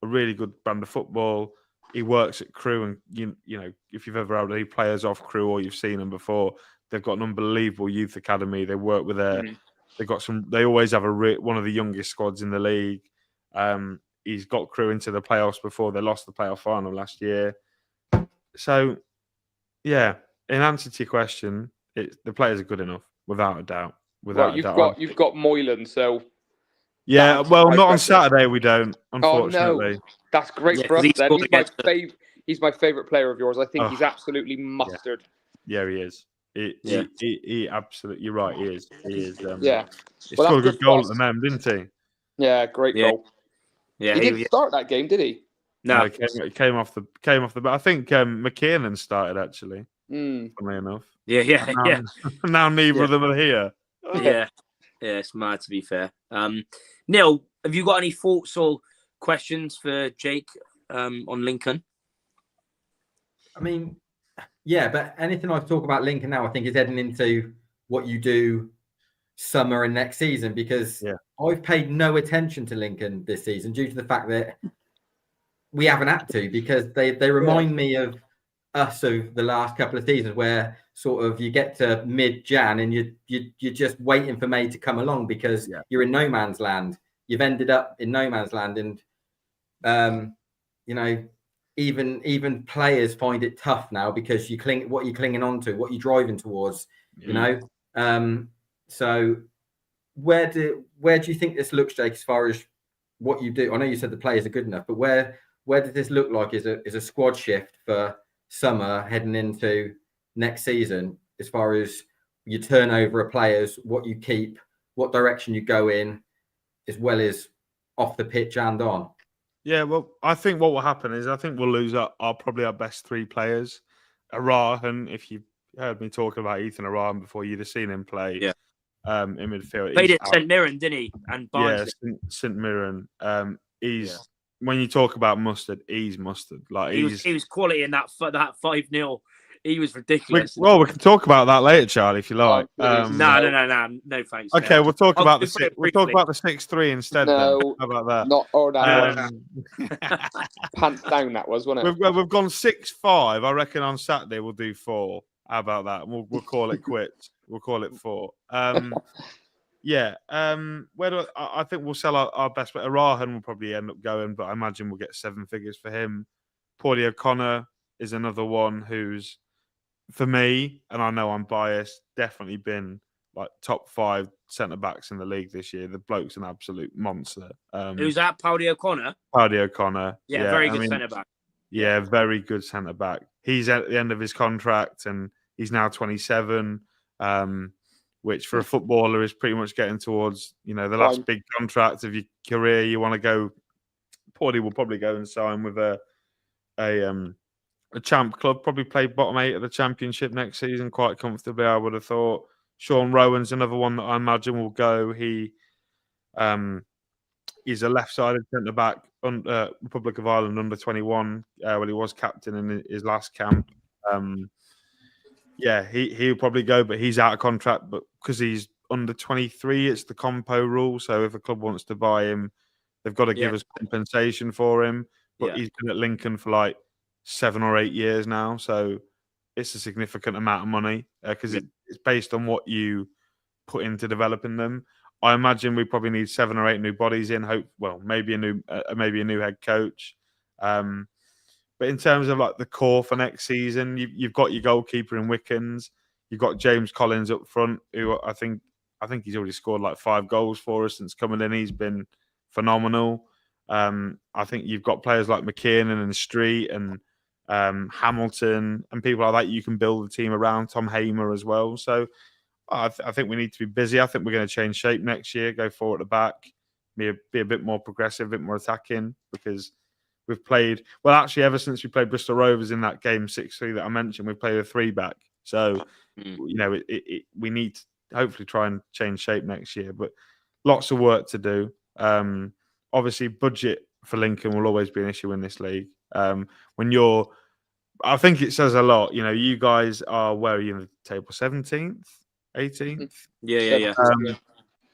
a really good brand of football. He works at Crewe, and you know if you've ever had any players off Crewe or you've seen them before, they've got an unbelievable youth academy. They work with they've got some. They always have one of the youngest squads in the league. He's got Crewe into the playoffs before they lost the playoff final last year. So, yeah, in answer to your question, the players are good enough, without a doubt. You've got Moylan, so yeah. Well, not on Saturday. We don't. Unfortunately, oh, no. That's great for us. Then he's my favourite player of yours. I think he's absolutely mustard. Yeah, he is. He absolutely. You're right. He is. He is. He scored a good goal at the end, didn't he? Yeah, great goal. Yeah, he didn't start that game, did he? No, he came off the bat. I think McKiernan started actually. Funnily enough. Yeah. Now neither of them are here. Yeah, it's mad to be fair. Neil, have you got any thoughts or questions for Jake on Lincoln? I mean, yeah, but anything I talk about Lincoln now, I think is heading into what you do summer and next season, because I've paid no attention to Lincoln this season due to the fact that we haven't had to, because they remind me of us of the last couple of seasons where sort of you get to mid-Jan and you're just waiting for May to come along because you're in no man's land. You've ended up in no man's land, and you know, even players find it tough now because what you're clinging on to, what you're driving towards, you know. So where do you think this looks, Jake, as far as what you do? I know you said the players are good enough, but where does this look like is a squad shift for summer heading into next season, as far as your turnover of players, what you keep, what direction you go in, as well as off the pitch and on? Yeah, well, I think what will happen is I think we'll lose probably our best three players. Arahan, if you heard me talking about Ethan Arahan before, you'd have seen him play in midfield. Played at St Mirren, didn't he? And Barnsley. Yeah, St Mirren. When you talk about mustard, he's mustard. Like he was quality in that 5-0. He was ridiculous. We can talk about that later, Charlie, if you like. No, thanks. Okay, we'll talk about the 6-3 instead. No, then. How about that? Not pants down. That was, wasn't it? We've gone 6-5. I reckon on Saturday we'll do 4. How about that? We'll call it quits. We'll call it 4. I think we'll sell our best. But Arahan will probably end up going, but I imagine we'll get 7 figures for him. Paulie O'Connor is another one who's, for me, and I know I'm biased, definitely been like top 5 centre backs in the league this year. The bloke's an absolute monster. Who's that? Paulie O'Connor. Paulie O'Connor. Yeah, very good centre back. Yeah, very good centre back. He's at the end of his contract, and he's now 27. Which for a footballer is pretty much getting towards, the last big contract of your career. You want to go. Paulie will probably go and sign with a champ club. Probably play bottom 8 of the Championship next season quite comfortably, I would have thought. Sean Rowan's another one that I imagine will go. He's a left-sided centre back, Republic of Ireland under 21. When he was captain in his last camp. He'll probably go, but he's out of contract. But because he's under 23, it's the compo rule. So if a club wants to buy him, they've got to give us compensation for him. But he's been at Lincoln for like 7 or 8 years now. So it's a significant amount of money because it's based on what you put into developing them. I imagine we probably need 7 or 8 new bodies in. Maybe a new head coach. But in terms of like the core for next season, you've got your goalkeeper in Wickens. You've got James Collins up front, who I think he's already scored like 5 goals for us since coming in. He's been phenomenal. I think you've got players like McKiernan and Street and Hamilton and people like that. You can build the team around. Tom Hamer as well. So I think we need to be busy. I think we're going to change shape next year. Go forward at the back, be a bit more progressive, a bit more attacking, because we've played well. Actually, ever since we played Bristol Rovers in that game 6-3 that I mentioned, we've played a 3-back. So we need to hopefully try and change shape next year. But lots of work to do. Obviously, budget for Lincoln will always be an issue in this league. I think it says a lot. You guys are, where are you in the table? 17th, 18th. Yeah.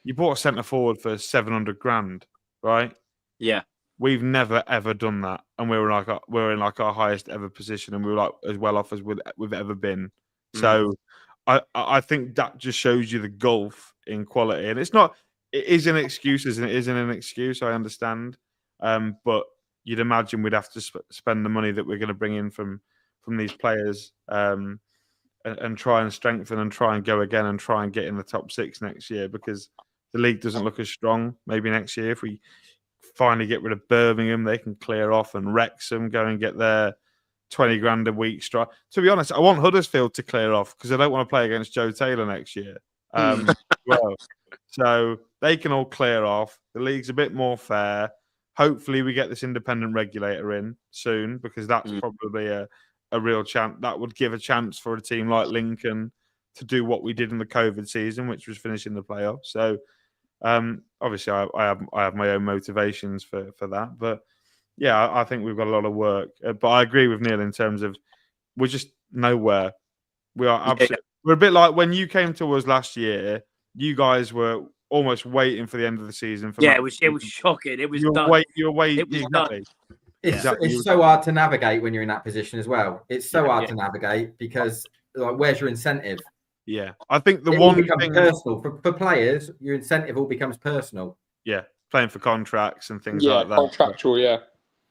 You bought a centre forward for 700 grand, right? Yeah. We've never ever done that, and we're in our highest ever position, and we're like as well off as we've ever been. So, I think that just shows you the gulf in quality, and it is an excuse, and it isn't an excuse. I understand, but you'd imagine we'd have to spend the money that we're going to bring in from these players, and try and strengthen and try and go again and try and get in the top 6 next year, because the league doesn't look as strong. Maybe next year, if we finally get rid of Birmingham, they can clear off, and Wrexham go and get their 20 grand a week strike. To be honest, I want Huddersfield to clear off because I don't want to play against Joe Taylor next year. Well, so they can all clear off. The league's a bit more fair. Hopefully, we get this independent regulator in soon, because that's probably a real chance. That would give a chance for a team like Lincoln to do what we did in the COVID season, which was finishing the playoffs. So, obviously, I have my own motivations for that, but yeah, I think we've got a lot of work. But I agree with Neil in terms of we're just nowhere. We are absolutely. We're a bit like when you came to us last year. You guys were almost waiting for the end of the season. It was shocking. It was you done. Were waiting. It was exactly. done. It's so hard to navigate when you're in that position as well. It's so hard to navigate because where's your incentive? Yeah, I think it all becomes personal for players. Your incentive all becomes personal. Yeah, playing for contracts and things like that. Contractual, yeah.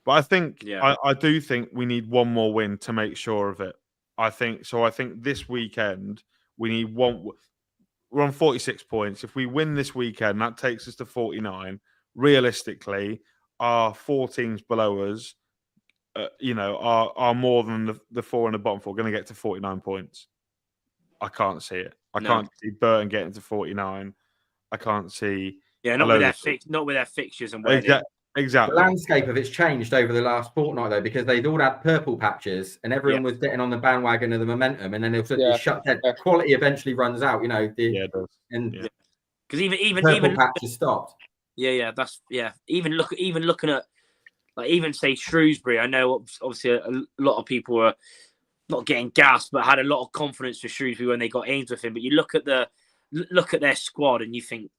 But I think I do think we need one more win to make sure of it. I think this weekend we need one. We're on 46 points. If we win this weekend, that takes us to 49. Realistically, our 4 teams below us, are more than the 4 in the bottom 4. Going to get to 49 points. I can't see it. I can't see Burton getting to 49. I can't see. Yeah, not with their fixtures and where exactly. The landscape of it's changed over the last fortnight though, because they'd all had purple patches and everyone was getting on the bandwagon of the momentum, and then it was shut dead. Quality eventually runs out, it does. And because even patches stopped. Even looking at, like, even say Shrewsbury. I know obviously a lot of people are not getting gassed, but had a lot of confidence for Shrewsbury when they got Ainsworth in. But you look at their squad and you think,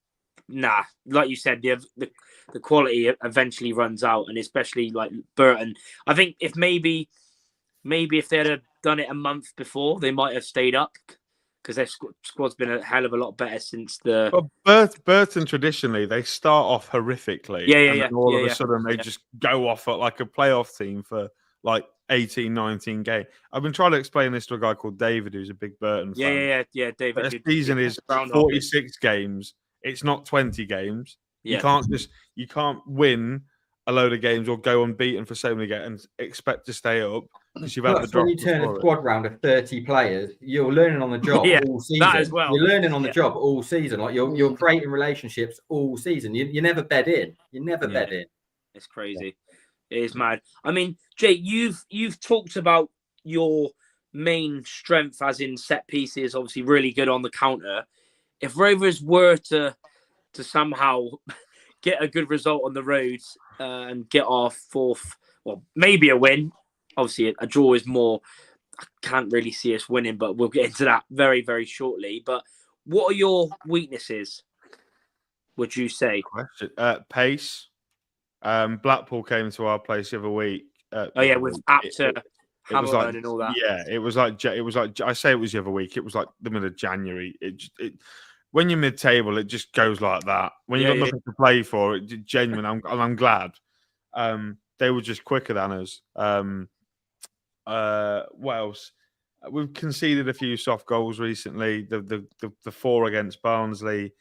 nah, like you said, the quality eventually runs out, and especially like Burton. I think if maybe if they'd have done it a month before, they might have stayed up, because their squad's been a hell of a lot better since the. But Burton traditionally they start off horrifically, and all of a sudden they just go off at like a playoff team for like 18, 19 games. I've been trying to explain this to a guy called David, who's a big Burton fan. Yeah, David. But a season is 46 games. It's not 20 games. Yeah. You can't win a load of games or go unbeaten for so many games and expect to stay up, because you've had the drop. When you turn a squad round of 30 players, you're learning on the job all season. That as well. You're learning on the job all season. Like you're creating relationships all season. You never bed in. You never bed in. It's crazy. It is mad. I mean, Jake, you've talked about your main strength as in set pieces, obviously really good on the counter. If Rovers were to somehow get a good result on the roads and get our 4th, well, maybe a win. Obviously, a draw is more. I can't really see us winning, but we'll get into that very, very shortly. But what are your weaknesses, would you say? Pace. Blackpool came to our place the other week. With Apter, Hamilton, and all that. Yeah, it was like I say it was the other week. It was like the middle of January. When you're mid-table, it just goes like that. When you've got nothing to play for, it genuine. I'm glad. They were just quicker than us. What else? We've conceded a few soft goals recently. The 4 against Barnsley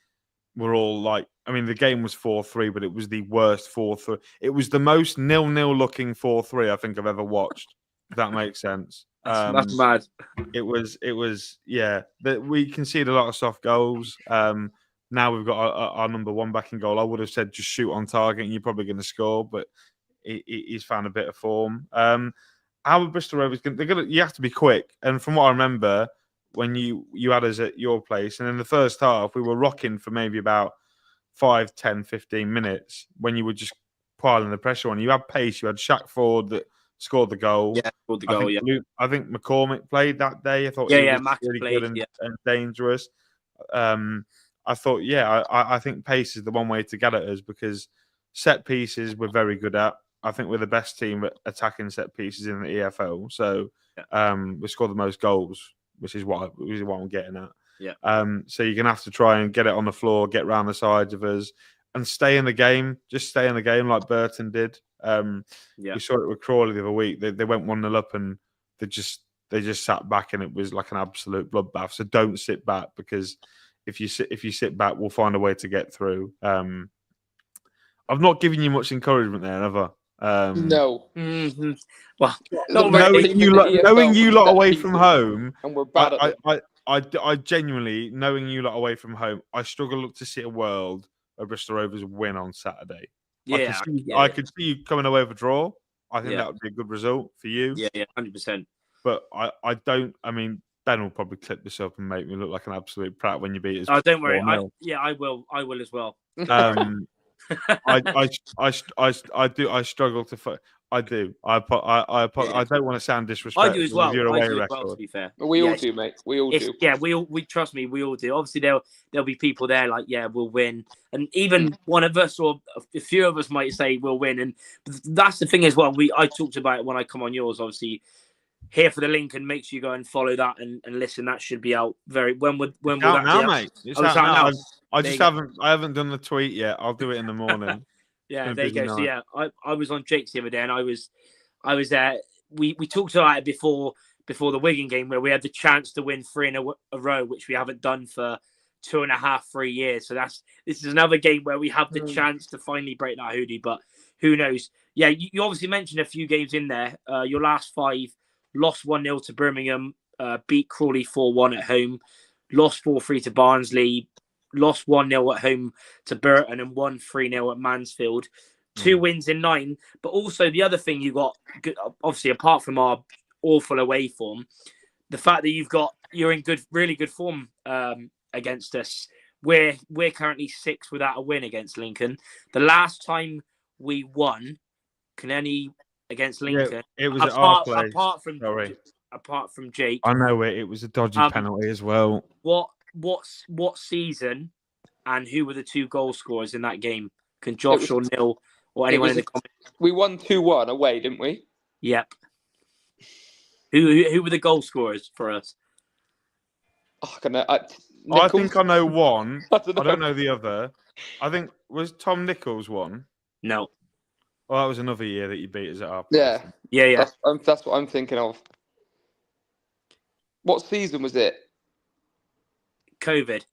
were all like. I mean, the game was 4-3, but it was the worst 4-3. It was the most 0-0 looking 4-3 I think I've ever watched. If that makes sense. That's mad. It was we conceded a lot of soft goals. Now we've got our number 1 back in goal. I would have said just shoot on target and you're probably going to score, but he's found a bit of form. How are Bristol Rovers going? You have to be quick. And from what I remember, when you had us at your place, and in the first half, we were rocking for maybe about 5, 10, 15 minutes when you were just piling the pressure on. You had pace. You had Shaq Ford that scored the goal. Yeah, scored the goal. I think McCormick played that day. I thought he was Max really played, good and dangerous. I thought, I think pace is the one way to get at us because set pieces we're very good at. I think we're the best team at attacking set pieces in the EFL. So we score the most goals, which is what I'm getting at. Yeah. So you're gonna have to try and get it on the floor, get round the sides of us, and stay in the game. Just stay in the game like Bolton did. We saw it with Crawley the other week. They went 1-0 up and they just sat back and it was like an absolute bloodbath. So don't sit back because if you sit back, we'll find a way to get through. I've not given you much encouragement there, have I? No. Mm-hmm. Well, knowing you lot away from home, and we're bad at it. I genuinely, knowing you lot away from home, I struggle to see a world where Bristol Rovers win on Saturday. Yeah, I could see you coming away with a draw. I think that would be a good result for you. Yeah, 100%. But I don't. I mean, Ben will probably clip this up and make me look like an absolute prat when you beat us. Oh, don't worry. I will. I will as well. I struggle to. I do. I don't want to sound disrespectful. I do as well. With your away record. Well, to be fair, we all do, mate. We all do. Yeah, we trust me. We all do. Obviously, there'll be people there like, yeah, we'll win, and even one of us or a few of us might say we'll win, and that's the thing as well. I talked about it when I come on yours. Obviously, here for the link, and make sure you go and follow that and listen. That should be out when will that now, be mate? It's out now. now. I haven't done the tweet yet. I'll do it in the morning. Yeah, there you go. Night. So yeah, I was on Jake's the other day, and I was there. We talked about it before the Wigan game where we had the chance to win 3 in a row, which we haven't done for 2.5, 3 years. So this is another game where we have the chance to finally break that hoodie. But who knows? Yeah, you obviously mentioned a few games in there. Your last 5, lost 1-0 to Birmingham, beat Crawley 4-1 at home, lost 4-3 to Barnsley. Lost 1-0 at home to Bolton and won 3-0 at Mansfield. 2 wins in 9. But also the other thing you got, obviously apart from our awful away form, the fact that you're in really good form against us. We're currently 6 without a win against Lincoln. The last time we won, against Lincoln, it was at our place. Apart from Jake, I know it was a dodgy penalty as well. What season and who were the 2 goal scorers in that game? Can Josh or Neil or anyone in the comments? We won 2-1 away, didn't we? Yep. Who were the goal scorers for us? I think I know one. I don't know the other. I think was Tom Nichols one. No. Well, that was another year that you beat us at our place. Yeah. That's what I'm thinking of. What season was it? COVID.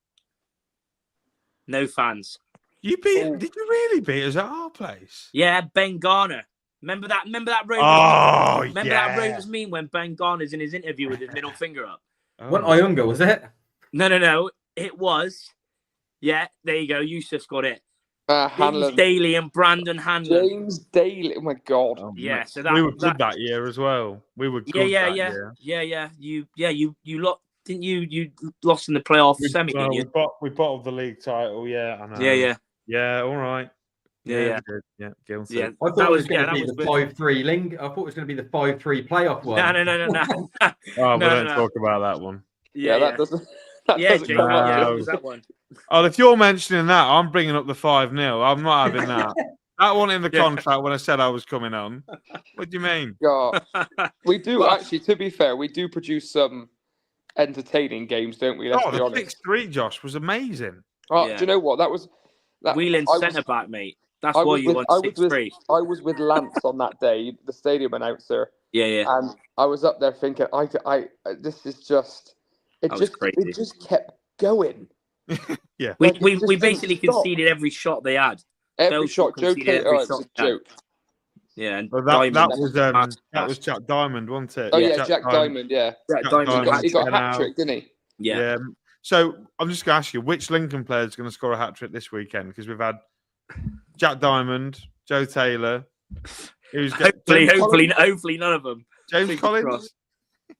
No fans. Did you really beat us at our place? Yeah, Ben Garner. Remember that Rovers? Oh, remember that Rovers meme when Ben Garner's in his interview with his middle finger up? What Iunga was it? No. It was. Yeah, there you go. Yusuf's got it. Hanlon. James Daly and Brandon Hanlon. James Daly. Oh my God. Yeah, so we were good that year as well. We were good that year. Yeah. You lot. Didn't you lost in the playoff semi? Didn't you? We bottled the league title. Yeah, I know. Yeah. All right. Yeah. Guilty. Yeah. I thought it was going to be the 5-3 link. I thought it was going to be the 5-3 playoff one. No. Oh, we don't talk about that one. Yeah, that doesn't. Jake, come up. Yeah, was that one? Oh, if you're mentioning that, I'm bringing up the 5-0. I'm not having that. That one in the contract when I said I was coming on. What do you mean? Yeah, we do actually. To be fair, we do produce some entertaining games, don't we? Let's be honest. The 6-3, Josh, was amazing. Oh, do you know what? That was Whelan centre back, mate. That's why you won 6-3. I was with Lance on that day, the stadium announcer. Yeah. And I was up there thinking, this is just. It just kept going. Yeah. We basically conceded every shot they had. Every shot. Joe Taylor was a joke. Yeah, and that was Jack Diamond, wasn't it? Oh yeah, Jack Diamond. Yeah, Jack Diamond. He got a hat trick, didn't he? Yeah. So I'm just going to ask you, which Lincoln player is going to score a hat trick this weekend? Because we've had Jack Diamond, Joe Taylor, Who's hopefully none of them. James Fingers Collins? crossed.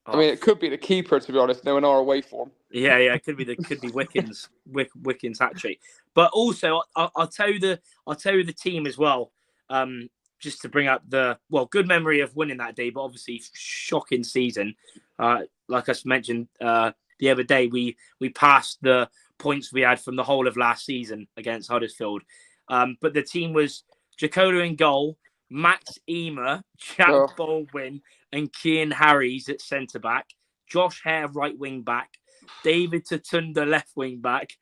I mean, it could be the keeper, to be honest, knowing our away form. Yeah, it could be Wickens hat trick. But also, I'll tell you the team as well. Just to bring up good memory of winning that day, but obviously shocking season. Like I mentioned the other day, we passed the points we had from the whole of last season against Huddersfield. But the team was Jacoda in goal, Max Emer, Jack Baldwin, and Cian Harries at centre back, Josh Hare right wing back, David Tatunda left wing back,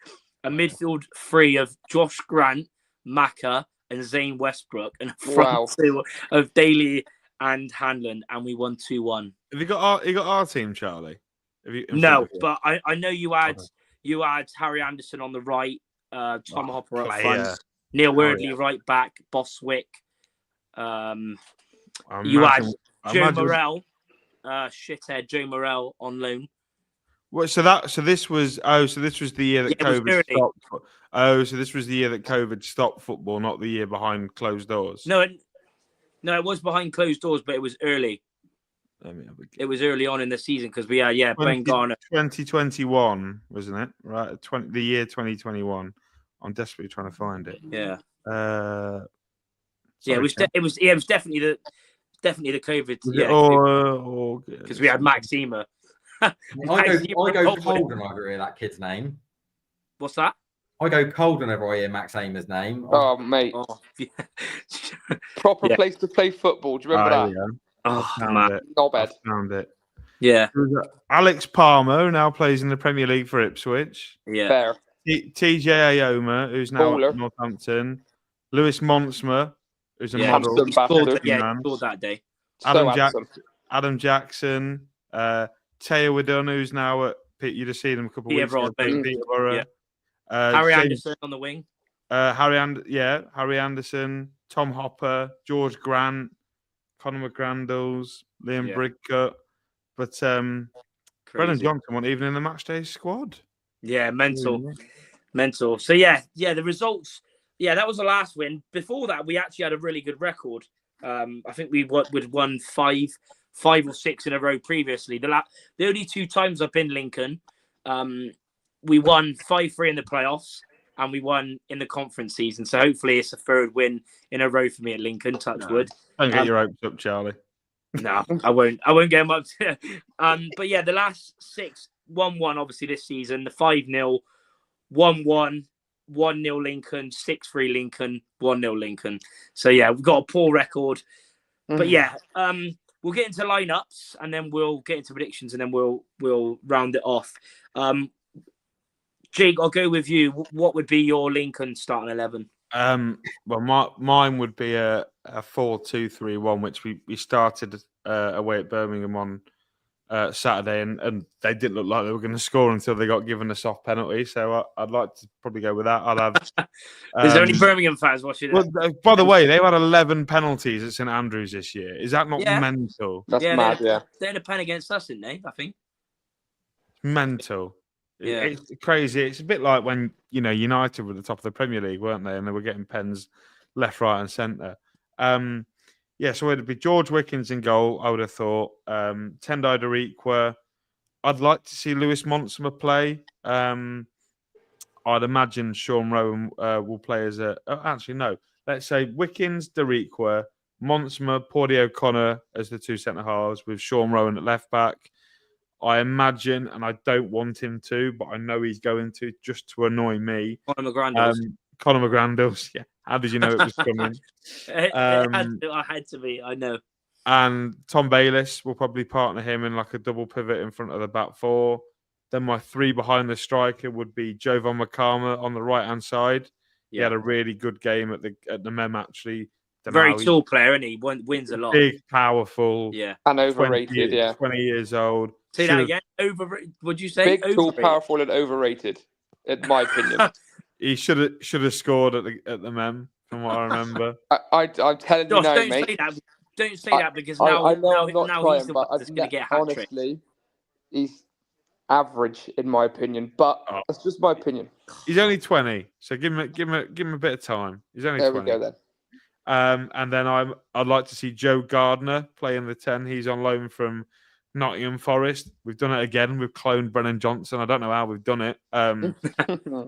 a midfield three of Josh Grant, Maka, and Zane Westbrook, and a front two of Daly and Hanlon, and we won 2-1. Have you got our team, Charlie? No, but I know you had Harry Anderson on the right, Tom Hopper up front, Neil Wordley right back, Boswick. You had Joe Morrell, shithead Joe Morrell on loan. Well, so this was the year that COVID stopped. Oh, so this was the year that COVID stopped football, not the year behind closed doors. No, it was behind closed doors, but it was early. It was early on in the season because we had Ben Garner. 2021, wasn't it? Right, the year 2021. I'm desperately trying to find it. Yeah. Sorry, it was definitely the COVID. Because we had Max Emer. I go cold whenever I hear that kid's name. What's that? I go cold whenever I hear Max Emer's name. Oh, mate. Proper place to play football. Do you remember that? Yeah. Oh, man. Not bad. Found it. Yeah. Alex Palmer now plays in the Premier League for Ipswich. Yeah. Fair. TJ Ayoma, who's now at Northampton. Lewis Monsma, who's a model. He scored that day. Adam Jackson. Teo Widun, who's now at you'd have seen him a couple of weeks ago. Peterborough. Harry Anderson on the wing. Harry Anderson, Tom Hopper, George Grant, Conor McGrandles, Liam Bridcut. But Brennan Johnson wasn't even in the matchday squad. Yeah, mental. So the results. Yeah, that was the last win. Before that, we actually had a really good record. I think we'd won five or six in a row previously. The only two times I've been Lincoln, we won 5-3 in the playoffs and we won in the conference season. So hopefully it's a third win in a row for me at Lincoln. Touch wood. Don't get your hopes up, Charlie. No, I won't get them up. But yeah, the last 6, 1-1 obviously this season. The 5-0, 1-1, 1-0 Lincoln, 6-3 Lincoln, 1-0 Lincoln. So yeah, we've got a poor record. But yeah, we'll get into lineups and then we'll get into predictions and then we'll round it off. Jake, I'll go with you. What would be your Lincoln starting 11? Well, mine would be a 4-2-3-1, which we started away at Birmingham on Saturday, and they didn't look like they were going to score until they got given a soft penalty. So I'd like to probably go with that. I'd have. Is there any Birmingham fans watching? Well, by the way, they've had 11 penalties at St Andrews this year. Is that not mental? That's mad. They had a pen against us, didn't they? I think. Mental. Yeah. It's crazy. It's a bit like when United were at the top of the Premier League, weren't they? And they were getting pens left, right, and centre. So it'd be George Wickens in goal, I would have thought. Tendai Doriqua. I'd like to see Lewis Monsma play. I'd imagine Sean Rowan will play as actually, no. Let's say Wickens, Doriqua, Monsma, Pordy O'Connor as the two centre-halves with Sean Rowan at left-back. I imagine, and I don't want him to, but I know he's going to, just to annoy me. Conor McGrandles. Conor McGrandles, yeah. How did you know it was coming? I had to be, I know. And Tom Bayliss will probably partner him in like a double pivot in front of the back four. Then my three behind the striker would be Jovan Makama on the right-hand side. He had a really good game at the Mem, actually. Very tall player, and he wins a lot. Big, powerful. Yeah. And overrated, 20 years old. Say that again. Would you say? Big, tall, powerful, and overrated, in my opinion. He should have scored at the Mem, from what I remember. I'm telling you now, mate. Don't say that because now he's the one that's going to get a hat trick. Honestly, he's average in my opinion, but that's just my opinion. He's only 20, so give him a bit of time. He's only 20. There we go then. And then I'd like to see Joe Gardner play in the 10. He's on loan from Nottingham Forest. We've done it again. We've cloned Brennan Johnson. I don't know how we've done it.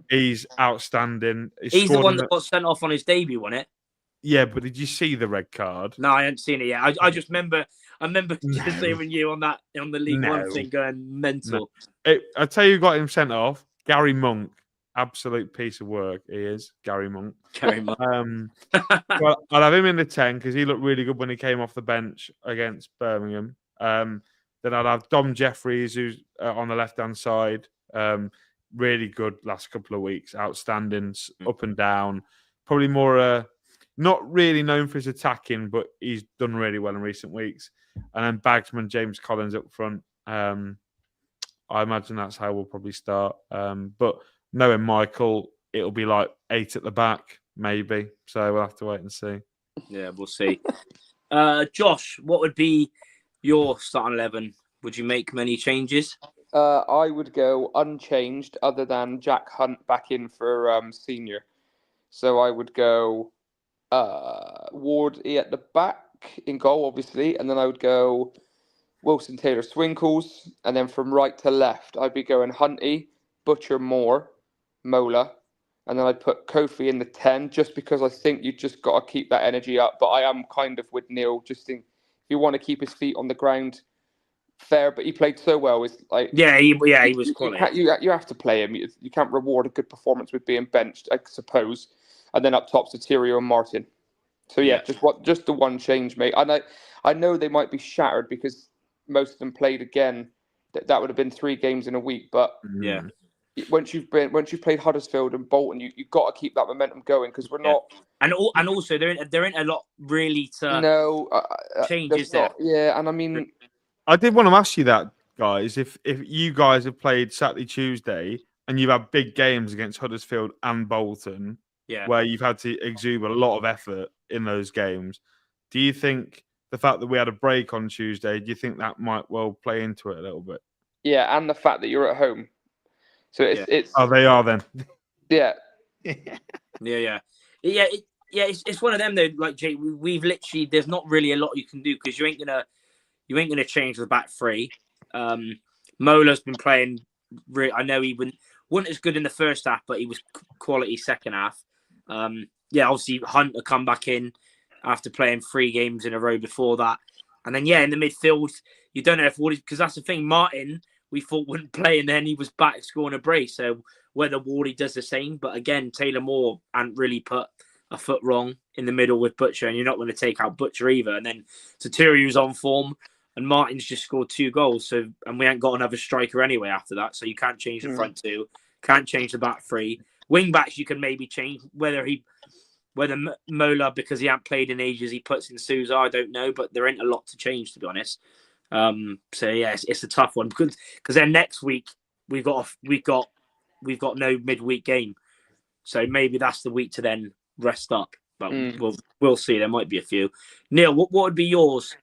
He's outstanding. He's the one that got sent off on his debut, wasn't it? Yeah, but did you see the red card? No, I hadn't seen it yet. I just remember just hearing you on the League One thing going mental. I tell you who got him sent off. Gary Monk. Absolute piece of work he is, Gary Monk. Well, I'll have him in the 10 because he looked really good when he came off the bench against Birmingham. Then I'd have Dom Jeffries, who's on the left-hand side. Really good last couple of weeks. Outstanding, up and down. Probably more, not really known for his attacking, but he's done really well in recent weeks. And then Bagsman, James Collins up front. I imagine that's how we'll probably start. But knowing Michael, it'll be like 8 at the back, maybe. So we'll have to wait and see. Yeah, we'll see. Josh, what would be your starting 11? Would you make many changes? I would go unchanged other than Jack Hunt back in for senior. So I would go Wardy at the back in goal, obviously. And then I would go Wilson, Taylor, Swinkles. And then from right to left, I'd be going Hunty, Butcher, Moore, Mola, and then I'd put Kofi in the 10 just because I think you just got to keep that energy up. But I am kind of with Neil, just think if you want to keep his feet on the ground, fair. But he played so well. It's like he was quality. You have to play him. You can't reward a good performance with being benched, I suppose. And then up top, Sotirio and Martin. So just the one change, mate. And I know they might be shattered because most of them played again. That would have been 3 games in a week, but yeah. Once you've played Huddersfield and Bolton, you've got to keep that momentum going because we're not. And also there ain't a lot really to change, is there? Yeah, and I mean, I did want to ask you that, guys. If you guys have played Saturday, Tuesday, and you've had big games against Huddersfield and Bolton, where you've had to exude a lot of effort in those games, do you think the fact that we had a break on Tuesday, do you think that might well play into it a little bit? Yeah, and the fact that you're at home. So it's oh, they are then. Yeah. It's one of them though. Like Jake, we've literally there's not really a lot you can do because you ain't gonna change the back 3. Mola's been playing. I know he wasn't as good in the first half, but he was quality second half. Obviously Hunt will come back in after playing 3 games in a row before that, and then in the midfield you don't know if Wardy, because that's the thing. Martin, we thought wouldn't play, and then he was back scoring a brace. So whether Wardy does the same, but again, Taylor Moore hadn't really put a foot wrong in the middle with Butcher, and you're not going to take out Butcher either. And then Sotirio's on form, and Martin's just scored 2 goals. So, and we ain't got another striker anyway after that. So you can't change the front 2, can't change the back 3. Wing backs you can maybe change whether Mola, because he hasn't played in ages, he puts in Sousa. I don't know, but there ain't a lot to change, to be honest. It's a tough one because then next week we've got no midweek game, so maybe that's the week to then rest up. But we'll see. There might be a few. Neil, what would be yours?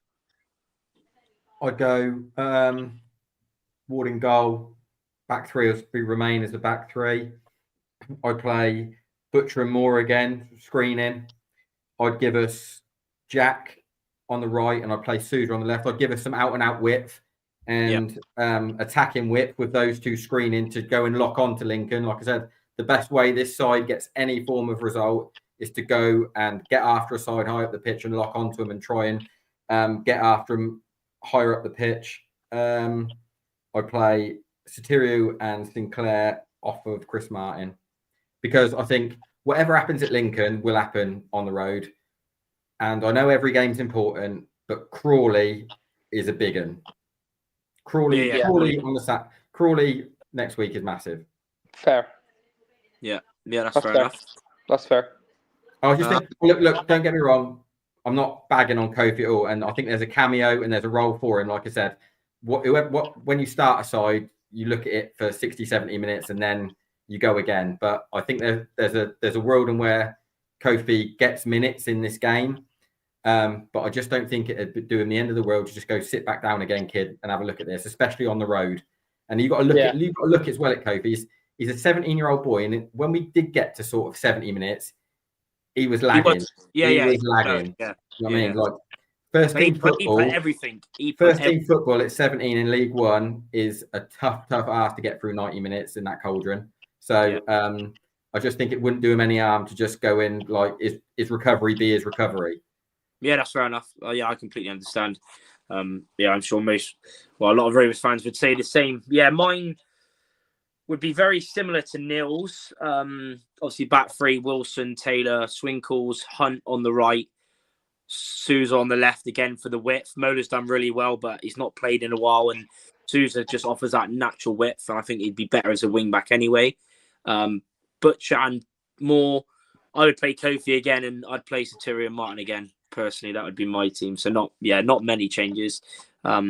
I'd go Ward in goal. Back 3 will remain as the back 3. I'd play Butcher and Moore again, screening. I'd give us Jack on the right, and I'd play Sousa on the left. I'd give us some out-and-out width and attacking width with those 2 screening to go and lock on to Lincoln. Like I said, the best way this side gets any form of result is to go and get after a side high up the pitch and lock onto them and try and get after them higher up the pitch. I'd play Sotirio and Sinclair off of Chris Martin because I think whatever happens at Lincoln will happen on the road. And I know every game's important, but Crawley is a big one. Crawley on the sack. Crawley next week is massive. Fair. Yeah, that's fair enough. That's fair. I was just thinking, look, don't get me wrong. I'm not bagging on Kofi at all, and I think there's a cameo and there's a role for him. Like I said, when you start a side, you look at it for 60, 70 minutes, and then you go again. But I think there's a world in where Kofi gets minutes in this game. But I just don't think it'd do him the end of the world to just go sit back down again, kid, and have a look at this, especially on the road. And you've got to look as well at Kofi. He's a 17-year-old boy, and when we did get to sort of 70 minutes, he was lagging. He was lagging. Yeah. You know what I mean? Like first team He football. put everything. First team football at 17 in League One is a tough ask to get through 90 minutes in that cauldron. So I just think it wouldn't do him any harm to just go in like is recovery be his recovery. Yeah, that's fair enough. Yeah, I completely understand. Yeah, I'm sure a lot of Rovers fans would say the same. Yeah, mine would be very similar to Neil's. Obviously, back three: Wilson, Taylor, Swinkles, Hunt on the right, Sousa on the left again for the width. Mola's done really well, but he's not played in a while, and Sousa just offers that natural width, and I think he'd be better as a wing back anyway. Butcher and Moore, I would play Kofi again, and I'd play Satiri and Martin again. Personally, that would be my team. So not many changes. But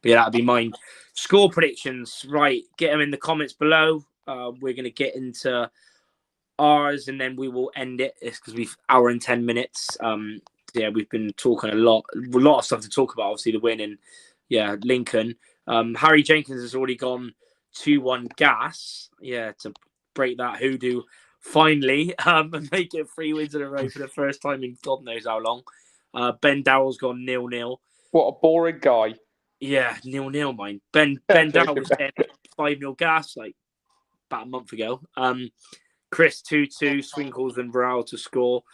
yeah, that would be mine. Score predictions, right? Get them in the comments below. We're going to get into ours, and then we will end it. It's because we've hour and 10 minutes. Yeah, we've been talking a lot of stuff to talk about. Obviously, the win and Lincoln. Harry Jenkins has already gone 2-1 Gas. Yeah, to break that hoodoo finally, and make it 3 wins in a row for the first time in God knows how long. Ben Dowell's gone 0-0. What a boring guy. Yeah, 0-0, mine. Ben Dowell was saying 5-0 Gas like about a month ago. Chris 2-2, Swinkles and Varel to score.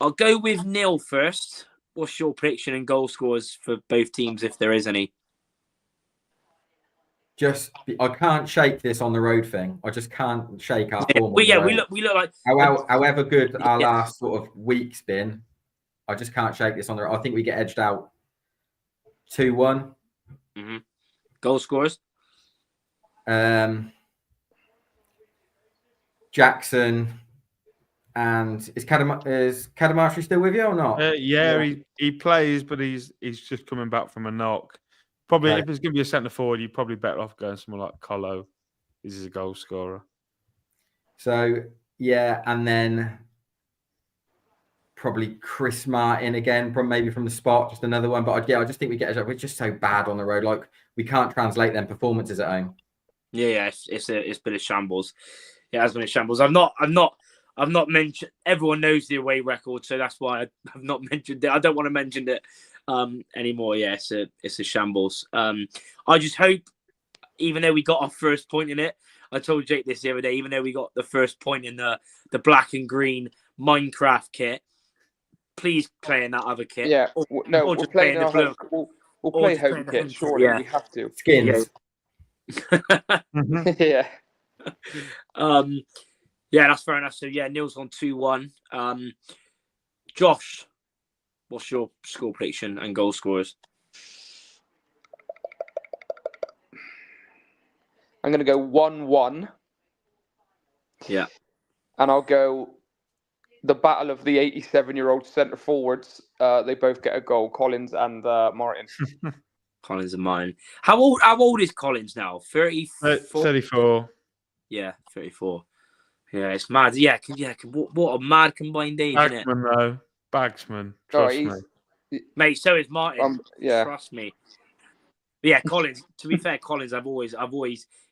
I'll go with Neil first. What's your prediction and goal scores for both teams, if there is any? I can't shake this on the road thing. I just can't shake our form. We look like however good our last sort of week's been. I just can't shake this on the road. I think we get edged out 2-1. Mm-hmm. Goal scores. Jackson and is Kadamashi still with you or not? He plays, but he's just coming back from a knock. Probably if it's going to be a centre forward, you're probably better off going someone like Colo. He's a goal scorer. So yeah, and then probably Chris Martin again, maybe from the spot, just another one. But I just think we get it. We're just so bad on the road. Like we can't translate them performances at home. Yeah, it's been a shambles. Yeah, it has been a shambles. I've not mentioned. Everyone knows the away record, so that's why I've not mentioned it. I don't want to mention it anymore. Yeah, it's a shambles. I just hope, even though we got our first point in it, I told Jake this the other day. Even though we got the first point in the black and green Minecraft kit, please play in that other kit. Yeah, we'll just play in the blue. We'll play home kit. Surely we have to. Skins. Yeah. Yeah, that's fair enough. So yeah, Neil's on 2-1. Josh, what's your score prediction and goal scorers? I'm going to go 1-1. Yeah. And I'll go the battle of the 87-year-old centre forwards. They both get a goal, Collins and Martin. Collins and Martin. How old is Collins now? 34? 34. Yeah, 34. Yeah, it's mad. Yeah, what a mad combined age, isn't it? Bagsman, though. Bagsman. Trust me. Mate, so is Martin. Yeah. Trust me. But yeah, Collins. To be fair, Collins,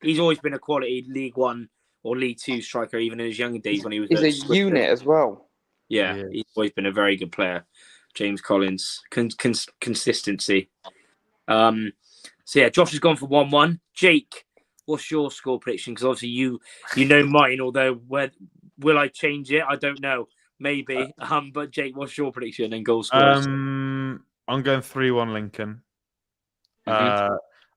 he's always been a quality League One or League Two striker, even in his younger days when he was. He's a unit as well. Yeah, he's always been a very good player. James Collins, consistency. So yeah, Josh has gone for 1-1. Jake, what's your score prediction? Because obviously you know mine. Although will I change it? I don't know. Maybe. But Jake, what's your prediction and goal scores? I'm going 3-1 Lincoln. Mm-hmm.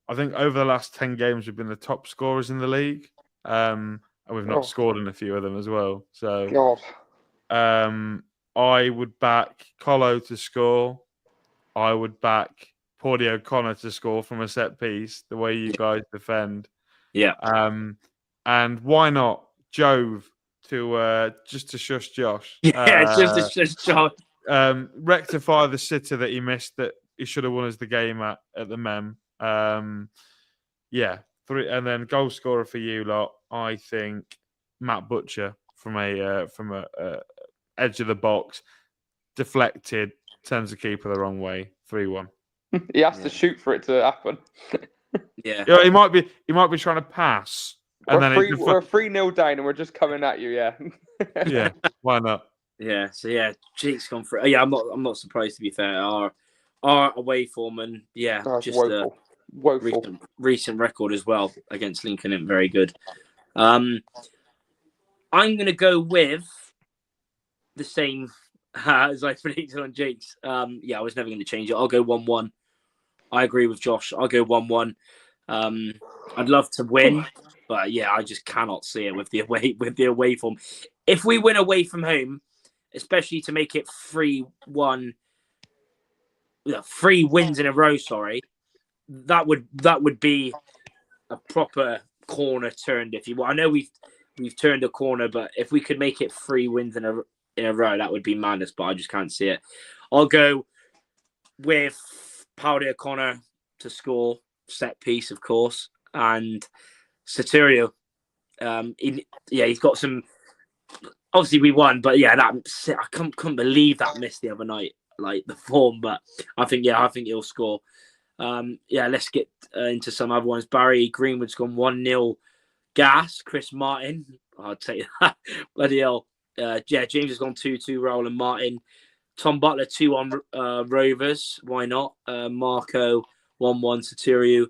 I think over the last 10 games, we've been the top scorers in the league. And we've not scored in a few of them as well. So, I would back Colo to score. I would back Pordy O'Connor to score from a set piece, the way you guys defend. Yeah. And why not Jove to just to shush Josh? Yeah, just to shush Josh. Rectify the sitter that he missed that he should have won as the game at the Mem. Yeah, 3, and then goal scorer for you lot. I think Matt Butcher from a edge of the box, deflected, turns the keeper the wrong way. 3-1. He has to shoot for it to happen. Yeah, he might be trying to pass, and we're 3-0 down, and we're just coming at you. Yeah, yeah. Why not? Yeah. So yeah, Jake's gone for it. Yeah, I'm not surprised, to be fair. Our away form and just woeful. recent record as well against Lincoln isn't very good. I'm gonna go with the same as I predicted on Jake's. I was never going to change it. I'll go 1-1. I agree with Josh. I'll go 1-1. I'd love to win, but I just cannot see it with the away form. If we win away from home, especially to make it 3-1, 3 wins in a row. Sorry, that would be a proper corner turned. If you want, I know we've turned a corner, but if we could make it 3 wins in a row, that would be madness. But I just can't see it. I'll go with Powder O'Connor to score, set piece, of course, and Soterio. He's got some. Obviously, we won, but I couldn't believe that miss the other night, like the form. But I think he'll score. Let's get into some other ones. Barry Greenwood's gone 1-0. Gas. Chris Martin. I'd take that. Bloody hell. James has gone 2-2. Roland Martin. Tom Butler 2-1 Rovers. Why not? Marco 1-1 Soterio.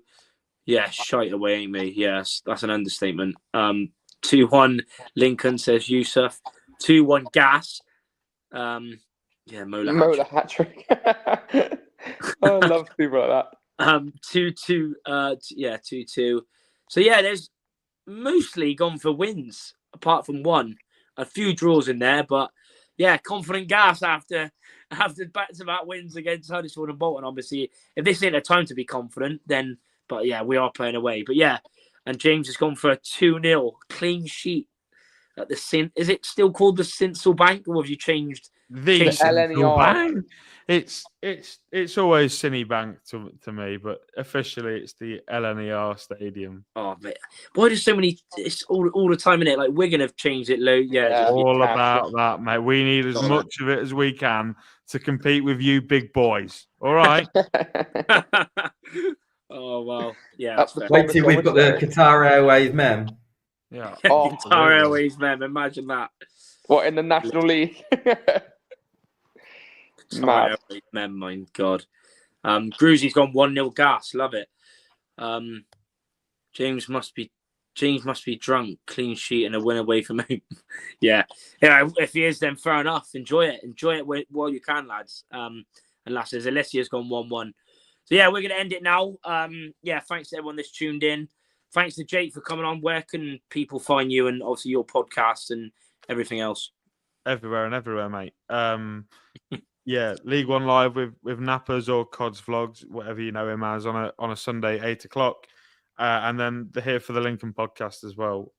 Yeah, shite away, ain't me? Yes, that's an understatement. 2-1 Lincoln, says Yusuf. 2-1 Gas. Mola hat trick. I love people like that. 2-2. 2-2. So there's mostly gone for wins, apart from one. A few draws in there, but confident Gas after back-to-back wins against Huddersfield and Bolton. Obviously, if this ain't a time to be confident, then. But we are playing away. But and James has gone for a 2-0 clean sheet at the Is it still called the Sinsel Bank, or have you changed? The LNER Bank. It's always Cine Bank to me, but officially it's the LNER Stadium. Oh mate, why does so many? It's all the time in it. Like Wigan have changed it. All about that, mate. We need as much of it as we can to compete with you, big boys. All right. Oh well, That's the wait till we've got the Qatar Airways mem. Yeah. Qatar Airways mem. Imagine that. What, in the National League? Qatar Airways mem. My God. Gruzy's gone 1-0 Gas. Love it. James must be drunk. Clean sheet and a win away from home. If he is, then fair enough. Enjoy it while you can, lads. And lasses. Alessia's gone 1-1. So we're going to end it now. Thanks to everyone that's tuned in. Thanks to Jake for coming on. Where can people find you and obviously your podcast and everything else? Everywhere, mate. League One Live with Nappers or Cods Vlogs, whatever you know him as, on a Sunday 8:00, and then the Here for the Lincoln podcast as well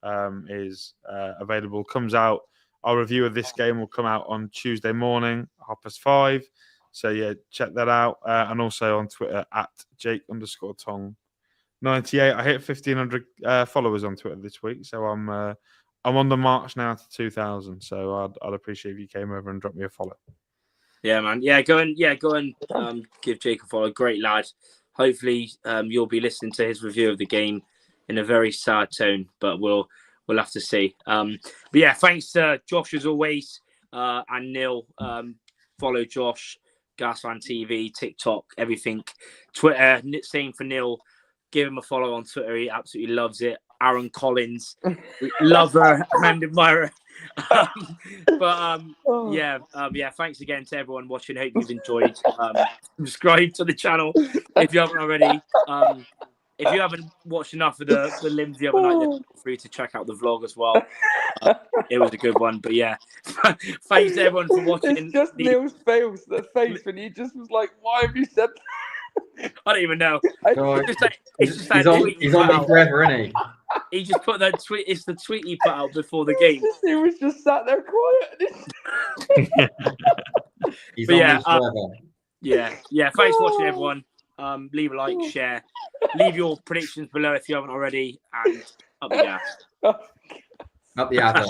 is available. Comes out. Our review of this game will come out on Tuesday morning, 5:30. So check that out, and also on Twitter at Jake_Tong 98. I hit 1,500 followers on Twitter this week, so I'm on the march now to 2,000. So I'd appreciate if you came over and dropped me a follow. Yeah, man. Go and give Jake a follow. Great lad. Hopefully, you'll be listening to his review of the game in a very sad tone, but we'll have to see. Thanks to Josh as always, and Neil. Follow Josh. Gasfan TV, TikTok, everything. Twitter, same for Neil. Give him a follow on Twitter. He absolutely loves it. Aaron Collins, lover and admirer. Thanks again to everyone watching. Hope you've enjoyed. Subscribe to the channel if you haven't already. If you haven't watched enough of the limbs the other night, then feel free to check out the vlog as well. It was a good one, but thanks to everyone for watching. It's just Neil's face when he just was like, "Why have you said that?" I don't even know. He's on me forever, isn't he? He just put that tweet. It's the tweet he put out before the game. He was just sat there quiet. He's on me forever. Thanks for watching, everyone. Leave a like, share, leave your predictions below if you haven't already, and up the gas. Up the adder.